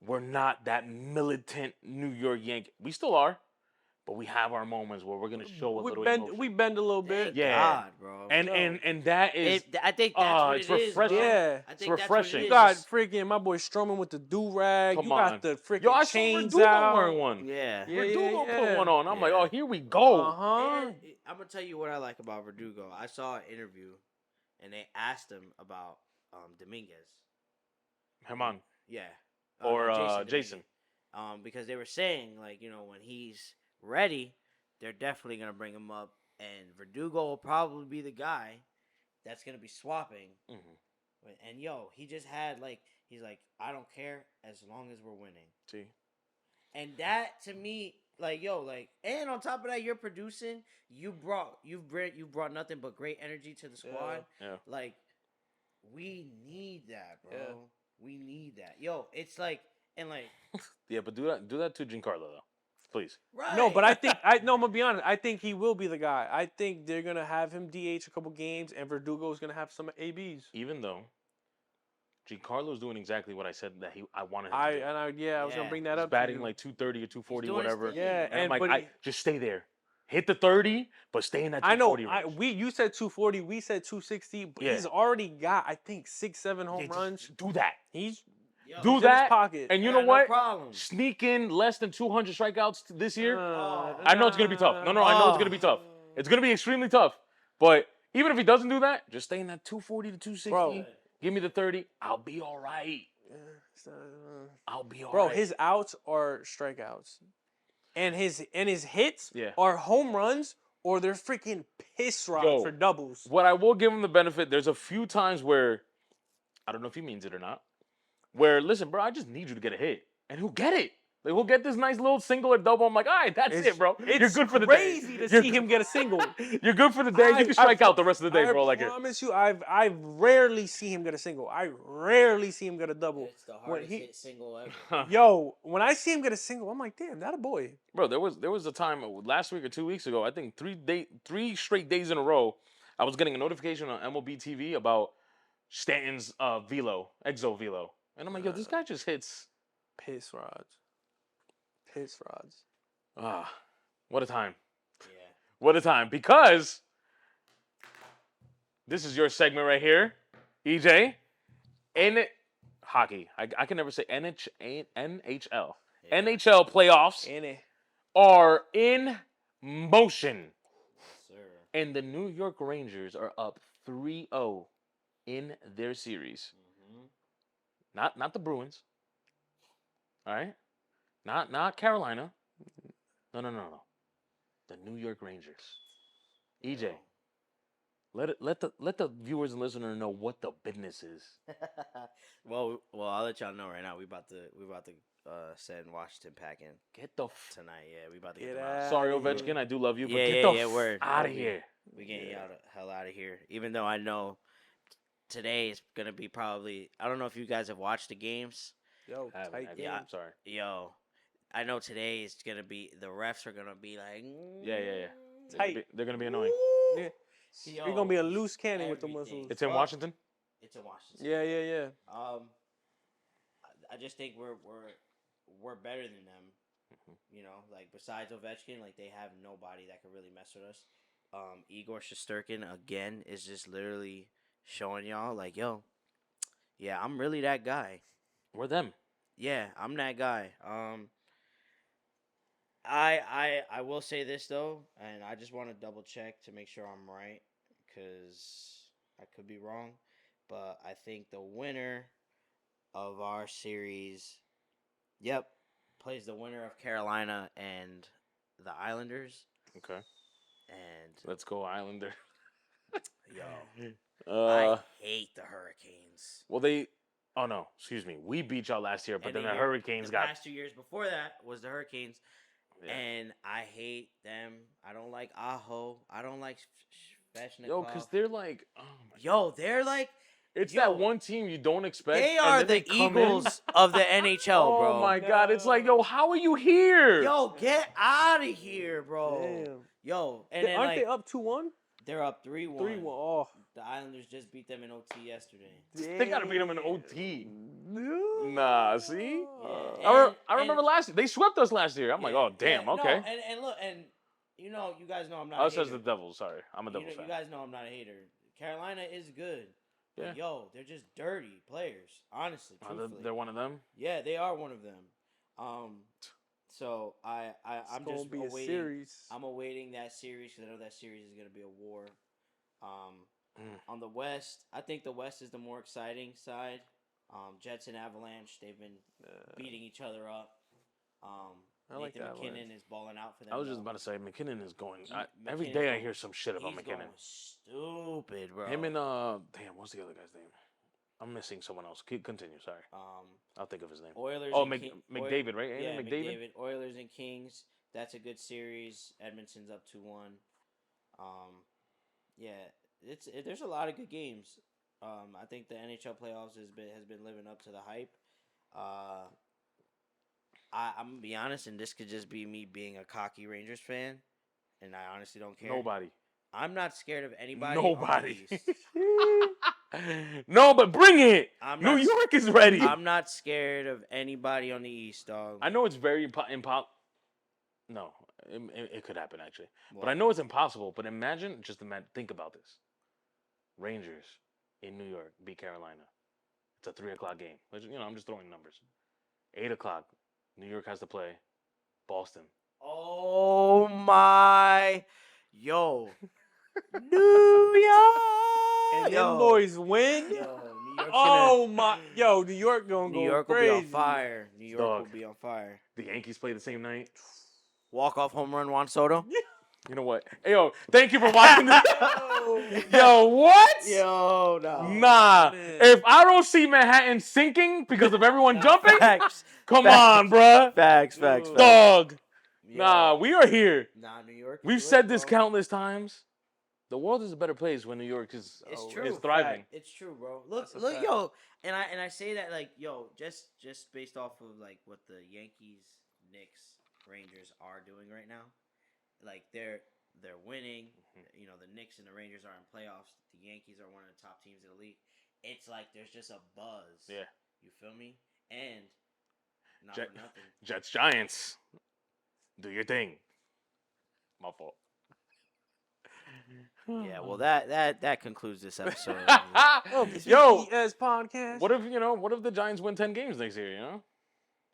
We're not that militant New York Yankee. We still are, but we have our moments where we're gonna show a little emotion. We bend a little bit. Thank God, bro. And that is. I think that's what it's it is, refreshing. bro. Yeah. I It's think refreshing. That's what it You is. got freaking my boy Stroman with the do-rag. Come You got on. the freaking Yo, I saw chains Verdugo out. wearing one. Yeah. Verdugo put one on. I'm Yeah. like, oh, here we go. Uh-huh. And I'm gonna tell you what I like about Verdugo. I saw an interview, and they asked him about Dominguez. Herman. Yeah. Or no, Jason. Because they were saying like when he's ready, they're definitely gonna bring him up, and Verdugo will probably be the guy that's gonna be swapping. Mm-hmm. And he just had he's like, I don't care as long as we're winning. See. And that to me, and on top of that, you're producing. You brought nothing but great energy to the squad. Yeah. Like, we need that, bro. Yeah. We need that. Yo, it's like. Yeah, but do that to Giancarlo though, please. Right. No, but I'm gonna be honest. I think he will be the guy. I think they're gonna have him DH a couple games, and Verdugo's gonna have some ABs. Even though Giancarlo's doing exactly what I said that I wanted him to do. I was gonna bring that He's up. batting to you. like 230 or 240, He's doing his whatever. thing. Yeah, And I'm but like, just stay there. Hit the 30, but stay in that 240 range. You said 240, we said 260, but Yeah. he's already got I think 6-7 home Yeah, just runs. do that. He's Do in his that. pocket. And you I know got no what? problem. Sneak in less than 200 strikeouts this year. I know it's gonna be tough. No, I know it's gonna be tough. It's gonna be extremely tough. But even if he doesn't do that, just stay in that 240 to 260. Bro. Give me the 30. I'll be all right. I'll be all Bro, right. his outs are strikeouts, and his hits Yeah. are home runs or they're freaking piss rods for doubles. What I will give him the benefit, there's a few times where I don't know if he means it or not. Where listen, bro, I just need you to get a hit, and he'll get it. Like we'll get this nice little single or double. I'm like, all right, that's it, bro. You're good for the day. It's crazy to see him get a single. You're good for the day. You can strike out the rest of the day, bro. Like I promise you, I rarely see him get a single. I rarely see him get a double. It's the hardest hit single ever. Yo, when I see him get a single, I'm like, damn, that a boy. Bro, there was a time last week or 2 weeks ago. I think 3 straight days in a row, I was getting a notification on MLB TV about Stanton's exo velo, and I'm like, yo, this guy just hits Piss rods. Piss rods. Ah, what a time. Yeah. What a time. Because this is your segment right here, EJ. In hockey. I can never say NHL. Yeah. NHL playoffs And it. are in motion. Yes, sir. And the New York Rangers are up 3-0 in their series. Mm-hmm. Not the Bruins. All right? Not Carolina. No. The New York Rangers. EJ, let the viewers and listeners know what the business is. well, I'll let y'all know right now. We about to send Washington packing Get the tonight. Yeah, we about to get Get them out. out. Sorry, Outta Ovechkin, here. I do love you, but Yeah, get yeah, the yeah, word. out of We- here. We getting Yeah. y'all the hell out of here. Even though I know today is gonna be probably. I don't know if you guys have watched the games. Yo, tight I'm game. sorry. Yo, I know today is gonna be. The refs are gonna be like. Yeah. Tight. They're gonna be annoying. Yeah. Yo, You're gonna be a loose cannon with the everything. whistles. It's in But Washington. It's in Washington. Yeah. I just think we're better than them. You know, like besides Ovechkin, like they have nobody that can really mess with us. Igor Shesterkin again is just literally showing y'all like, yo, yeah, I'm really that guy. We're them. Yeah, I'm that guy. I will say this though, and I just want to double check to make sure I'm right, because I could be wrong, but I think the winner of our series, yep, plays the winner of Carolina and the Islanders, Okay. and Let's go, Islander. yo, I hate the Hurricanes. Well, they. Oh no, excuse me. We beat y'all last year, but And then the year- Hurricanes the got. past 2 years before that was the Hurricanes, Yeah. and I hate them. I don't like Aho. I don't like Svechnikov. Yo, because they're like. Oh my. Yo, they're like It's yo, that one team you don't expect. they and are then the they come in. Eagles of the NHL, Oh bro. my God! It's like, yo, how are you here? Yo, get out of here, bro. Damn. Yo, and then Aren't like they up 2-1? they're up 3-1. 3-1. Oh. The Islanders just beat them in OT yesterday. They gotta beat them in OT. No. Nah, see? Yeah. I remember last year. They swept us last year. I'm like, oh damn, no, okay. and look, and you guys know I'm not. Us a as hater. the Devils. Sorry, I'm a Devils You fan. guys know I'm not a hater. Carolina is good. Yeah. But yo, they're just dirty players. Honestly, truthfully. They're one of them. Yeah, they are one of them. So I'm It's just gonna be a awaiting. series. I'm awaiting that series because I know that series is gonna be a war. Mm. On the West, I think the West is the more exciting side. Jets and Avalanche, they've been beating each other up. I like Nathan that McKinnon Avalanche. is balling out for them. I was just though. about to say McKinnon is going. Every McKinnon's day I going- hear some shit about He's McKinnon. going stupid, bro. Him and damn, what's the other guy's name? I'm missing someone else. Continue. Sorry, I'll think of his name. Oilers. Oh, and McDavid, right? Ain't Yeah, it McDavid. McDavid. Oilers and Kings. That's a good series. Edmonton's up 2-1. Yeah, there's a lot of good games. I think the NHL playoffs has been living up to the hype. I'm gonna be honest, and this could just be me being a cocky Rangers fan, and I honestly don't care. Nobody. I'm not scared of anybody. Nobody. On the East. No, but bring it. I'm New not- York is ready. I'm not scared of anybody on the East, dog. I know it's very No, it could happen actually, but I know it's impossible. But imagine, think about this: Rangers in New York beat Carolina. It's a 3:00 game. I'm just throwing numbers. 8:00, New York has to play Boston. Oh my, yo, New York, And yo, them boys win. Yo, New York's Oh my, yo, New York gonna New go York crazy. will be on fire. New York Dog. will be on fire. The Yankees play the same night. Walk off home run, Juan Soto. You know what? Hey, yo, thank you for watching this. Yo, what? Yo, no. Nah. Man. If I don't see Manhattan sinking because of everyone jumping, Facts. come Facts. on, bruh. Facts. Dog. Yo. Nah, we are here. Nah, New York. We've is said lit, this bro. countless times. The world is a better place when New York is It's Oh, true. is thriving. It's true, bro. Look, That's a fact. yo, and I say that like, yo, just based off of like what the Yankees, Knicks, Rangers are doing right now, like they're winning. You know, the Knicks and the Rangers are in playoffs. The Yankees are one of the top teams in the league. It's like there's just a buzz. Yeah. You feel me? And Not Jet- for nothing. Jets Giants. Do your thing. My fault. Yeah, well, that concludes this episode. Of the Yo, BES podcast. what if the Giants win 10 games next year? You know,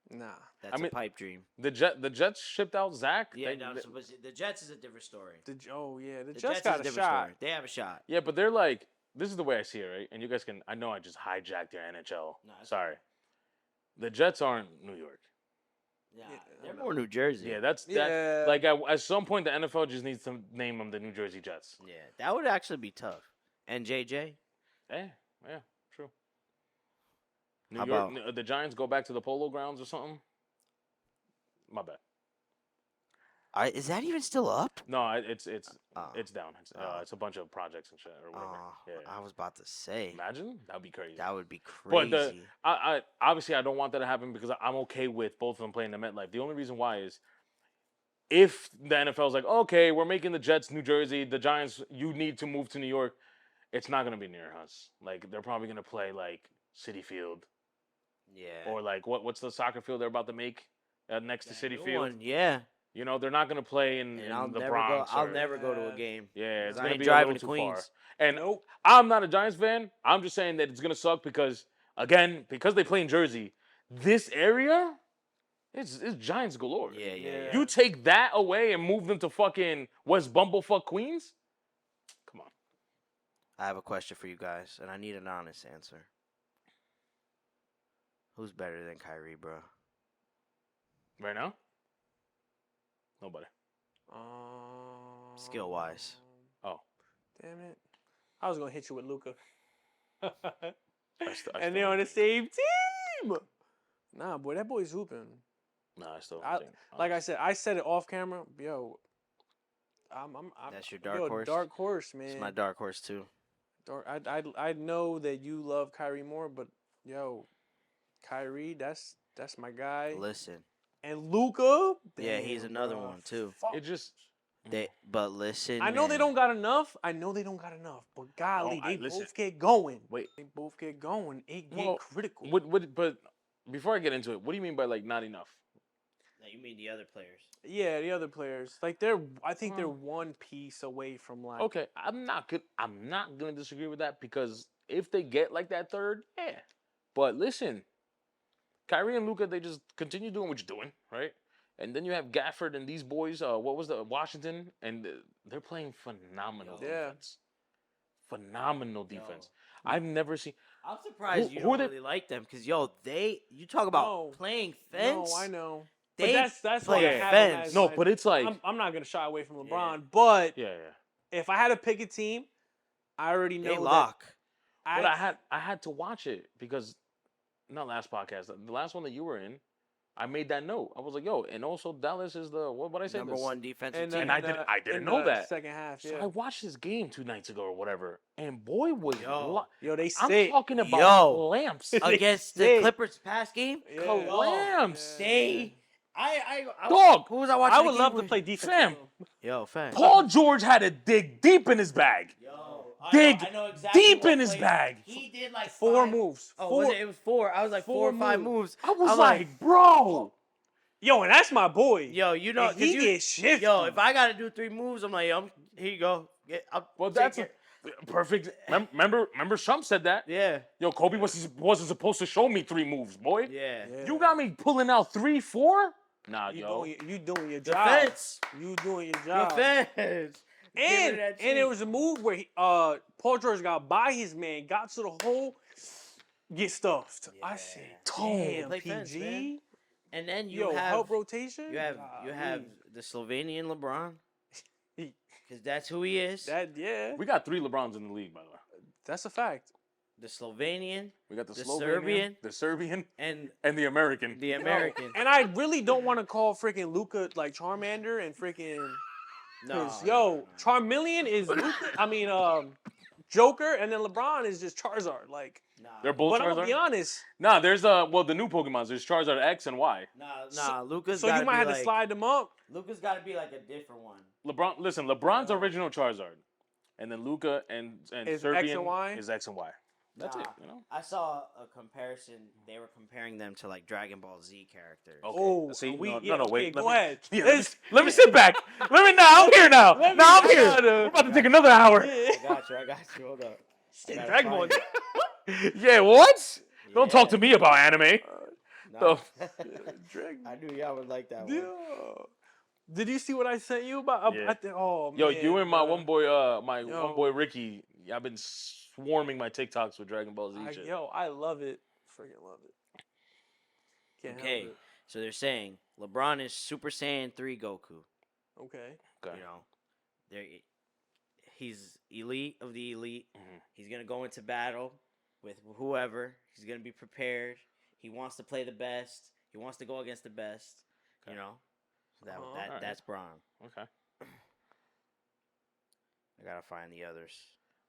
Nah. That's I mean, a pipe dream. the Jets shipped out Zach. Yeah, the Jets is a different story. The The Jets Jets got is a different shot. story. They have a shot. Yeah, but they're like, this is the way I see it, right? And you guys can, I know I just hijacked your NHL. No, it's Sorry. The Jets aren't New York. Yeah, Yeah, they're no. more New Jersey. Yeah, that's Yeah. that. Like at some point, the NFL just needs to name them the New Jersey Jets. Yeah, that would actually be tough. And JJ, Yeah, true. New How York, about- the Giants go back to the Polo Grounds or something. My bad. is that even still up? No, it's Oh. down. Oh. It's a bunch of projects and shit or whatever. Oh, Yeah. I was about to say Imagine that'd be crazy. that would be But crazy. I obviously I don't want that to happen because I'm okay with both of them playing the MetLife. The only reason why is if the NFL's like, okay, we're making the Jets New Jersey, the Giants, you need to move to New York. It's not gonna be near us. Like they're probably gonna play like City Field Yeah. or like what's the soccer field they're about to make next to That City new Field. one, yeah. You know they're not gonna play in And I'll the never Bronx. go. I'll or- never go to a Yeah. game. Yeah, it's I gonna ain't be driving a to little too far. Queens. And Nope. I'm not a Giants fan. I'm just saying that it's gonna suck because again, because they play in Jersey, this area, it's Giants galore. Yeah, yeah, Yeah. yeah. You take that away and move them to fucking West Bumblefuck Queens? Come on. I have a question for you guys, and I need an honest answer. Who's better than Kyrie, bro? Right now? Nobody. Skill-wise. Oh. Damn it. I was going to hit you with Luca. I And they're on the same team. Nah, boy, that boy's hooping. Nah, I still I- think. Like I said it off camera. Yo, I'm That's your yo, dark horse? Dark horse, man. It's my dark horse too. I know that you love Kyrie more, but yo, Kyrie, that's my guy. Listen, And Luca, Yeah, he's another one, too. It just. but listen. I know they man. don't got enough. But golly, No, they listen. both get going. Wait. They both get going. It get Well, critical. But before I get into it, what do you mean by like not enough? No, you mean the other players? Yeah, the other players, like I think they're one piece away from like. Okay, I'm not gonna disagree with that because if they get like that third, yeah. But listen, Kyrie and Luca, they just continue doing what you're doing, right? And then you have Gafford and these boys. What was the Washington? And they're playing phenomenal Yeah. defense. Phenomenal defense. I've never seen. I'm surprised Who- you who are don't they- really like them because you talk about No. playing fence. No, I know. They But that's play why I have them fence. as No, my- but it's like I'm not gonna shy away from Yeah. LeBron, but yeah. if I had to pick a team, I already know They that lock. But I had to watch it because not last podcast, the last one that you were in, I made that note. I was like, yo, and also Dallas is the what I say Number one defensive and, team. And I didn't in know the that. second half. So Yeah. I watched this game 2 nights ago or whatever, and boy was Yo. Yo, they I'm sick. talking about Yo. lamps. Against the Sick. Clippers past game. Yeah. Clamps. They. Dog, Who was I watching? I the would game love to with? play defense. Fam. with them. Yo, fam. Paul George had to dig deep in his bag. Yo, Dig I know exactly deep what in his play- bag. He did like Four five- moves. Oh, Four. it was 4. I was like 4 or 5 moves. I was I'm like, bro. Yo, and that's my boy. yo, you know, And he 'cause gets shifty. Yo, if I gotta do 3 moves, I'm like, yo, here you go. Well, take that's it. perfect. Remember, Trump said that. Yeah, Yo, Kobe wasn't supposed to show me 3 moves, boy. yeah. Yeah. You got me pulling out 3, 4. Nah, You yo. doing your job. Defense. You doing your job. Defense. Give it that And it cheek. was a move where Paul George got by his man, got to the hole, get stuffed. I Yeah. said, Tone. damn, Play fence, PG. man. And then you Yo, have help rotation. you have Golly. the Slovenian LeBron, because that's who he is. that. Yeah, We got 3 LeBrons in the league, by the way. that's a fact. The Slovenian We got the The Slovenian, Serbian. the Serbian, and and the American. the American. And I really don't want to call freaking Luca like Charmander and freaking. Cause Charmeleon is Luka, Joker, and then LeBron is just Charizard. Like, They're both but I'm gonna Charizard. be honest. Nah, there's the new Pokemons. There's Charizard X and Y. Nah, Luca's So gotta you might be have like, to slide them up. Luca's got to be like a different one. LeBron's original Charizard, and then Luca and Is X Serbian and Y? is X and Y. That's Nah, it. You know. I saw a comparison. They were comparing them to like Dragon Ball Z characters. Okay. Oh, See, we no, okay, wait. go ahead. Yeah, let me Let's- sit back. Let me now. I'm here now. Let me- Now I'm I here. gotta- We're about to take another hour. Yeah. I got you. Hold up. I gotta Dragon Ball. find it. Yeah, what? Don't talk to Yeah. me about anime. Nah. Dragon. I knew y'all would like that one. Yeah. Did you see what I sent you about? Yeah. I think. Oh Yo, man. you and my bruh. one boy, Yo. Ricky. I've been swarming my TikToks with Dragon Ball Z shit. Yo, I love it. Freaking love it. Can't Okay, help so they're saying LeBron is Super Saiyan 3 Goku. it. Okay. Okay. You know, he's elite of the elite. Mhm. He's gonna go into battle with whoever. He's gonna be prepared. He wants to play the best. He wants to go against the best. Okay. You know, Alright. that's Braun. Okay. I gotta find the others.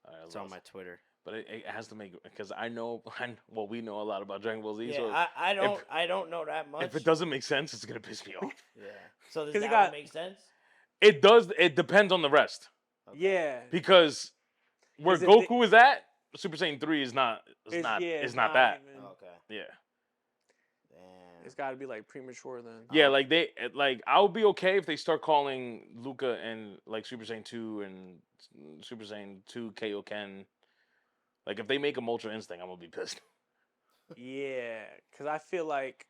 Alright, It's on my Twitter. But it has to make because I know well we know a lot about Dragon Ball Z. Yeah, So I don't know that much. if it doesn't make sense, it's gonna piss me off. Yeah. So does 'Cause it that got- one make sense? It does. It depends on the rest Okay. Yeah. because where Is it Goku is at, Super Saiyan 3 is not. It's it's not that. even- Okay. Yeah. Damn. It's got to be like premature then. Yeah, like I would be okay if they start calling Luca and like Super Saiyan 2 and Super Saiyan 2 Kaioken. Like if they make him Ultra Instinct, I'm gonna be pissed. Yeah, because I feel like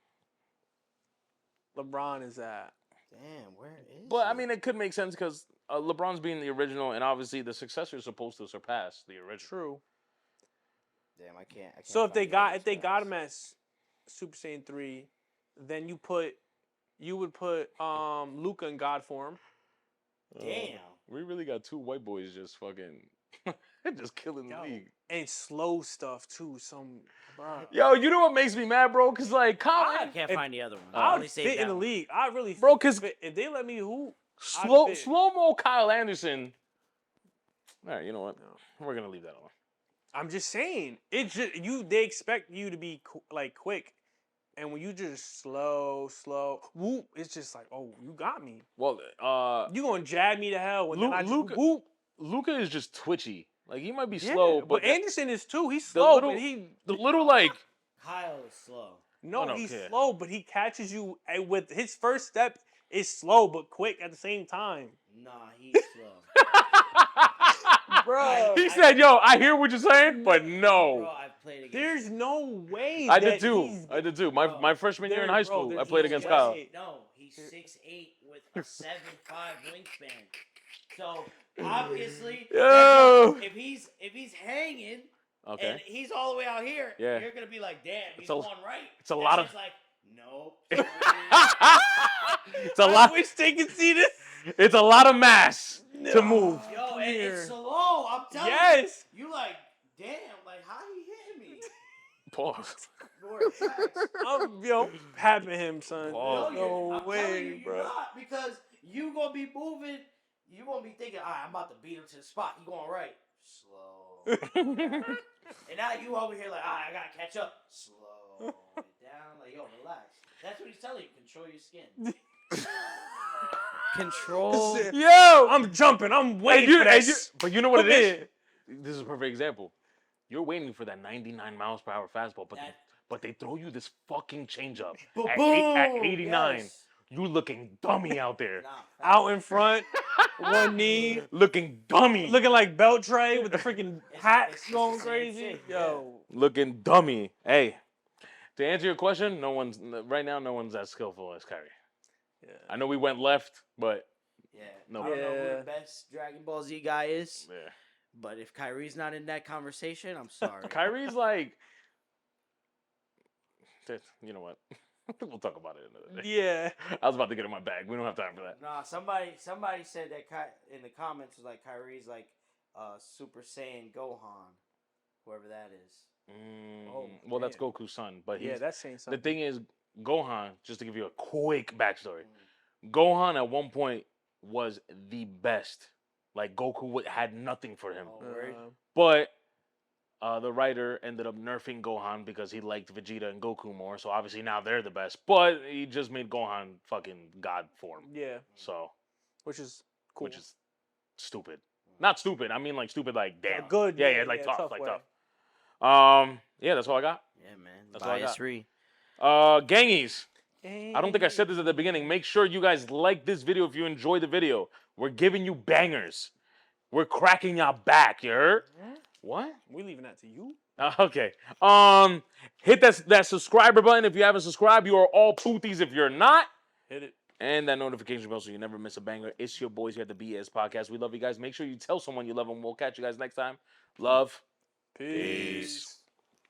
LeBron is at. Damn, where is But I it? mean, it could make sense because LeBron's being the original, and obviously the successor is supposed to surpass the original. True. Damn, I can't. So if find they the got others, if they got guys. him as Super Saiyan 3, then you would put Luca in God form. Damn. We really got two white boys just fucking just killing the Yo. league. And slow stuff too. Some bruh. Yo, you know what makes me mad, bro? Cause like I Colin, can't If- find the other one. I I only would saved fit in that the one. league. I really Bro, 'cause- fit. If they let me hoop, slow fit. mo Kyle Anderson. All right, you know what? No. We're gonna leave that alone. I'm just saying. It just they expect you to be like quick, and when you just slow, whoop, it's just like, oh, you got me. Well, You gonna jab me to hell when then I just Luka- whoop. Luca is just twitchy. Like he might be Yeah, slow, but but Anderson is too. He's slow, little- but he the little like Kyle is slow. no, I don't he's care. slow, but he catches you with his first step is slow but quick at the same time. Nah, he's slow. Bro, he said, "Yo, I hear what you're saying, but Bro, no." I've played against there's him. no way. I that did too. he's- I did too. Bro, My freshman year in high bro, school, I there's played no against way. Kyle. No, he's 6'8" with a 7'5" wingspan. So obviously, Yo. if he's hanging Okay. and he's all the way out here, Yeah. you're gonna be like, damn, he's It's a- going right. it's a And lot she's of- like, nope. It's a I lot. wish they could see this. It's a lot of mass to No. move. Yo, and Here. it's slow. I'm telling Yes. you. You like, damn, like how he hitting me? Pause. Lord, facts. I'm papping him, son. Oh, There's No, no I'm telling way, you, you're bro. not, because you gonna be moving. You gonna be thinking, all right, I'm about to beat him to the spot. He going right, slow. And now you over here like, all right, I gotta catch up. Slow it down. Like, yo, relax. That's what he's telling you. Control your skin. Control. Yo, I'm jumping. I'm waiting and you, for that. and you, but you know what Come it is? here. This is a perfect example. You're waiting for that 99 miles per hour fastball, but That- but they throw you this fucking changeup Boom, at boom, 89. yes. You looking dummy out there. Nah, facts. Out in front, one knee, Looking dummy. looking like Beltray with the freaking hat it's going the same crazy. shit, Yo, Looking dummy. Hey, to answer your question, right now no one's as skillful as Kyrie. yeah. I know we went left, but Yeah. No. I don't know who Yeah. the best Dragon Ball Z guy is, yeah. but if Kyrie's not in that conversation, I'm sorry. Kyrie's like, you know what? We'll talk about it another day. Yeah. I was about to get in my bag. We don't have time for that. Nah, somebody said that in the comments was like Kyrie's like Super Saiyan Gohan, whoever that is. Well, that's man. Goku's son, but Yeah, he's, that's saying the something. thing is, Gohan. Just to give you a quick backstory, Gohan at one point was the best. Like Goku had nothing for him, Oh, word? but the writer ended up nerfing Gohan because he liked Vegeta and Goku more. So obviously now they're the best, but he just made Gohan fucking god form. Yeah, So, which is cool. which is stupid. Not stupid. I mean like stupid. Like damn. good. Yeah, like tough, like way. tough. Yeah, that's all I got. Yeah, man. That's all I got. Bias-free. Gangies. I don't think I said this at the beginning. Make sure you guys like this video if you enjoy the video. We're giving you bangers. We're cracking your back, you heard? What? We leaving that to you. Okay. Hit that subscriber button if you haven't subscribed. You are all poothies if you're not. Hit it. And that notification bell so you never miss a banger. It's your boys here at the BES Podcast. We love you guys. Make sure you tell someone you love them. We'll catch you guys next time. Love. Peace.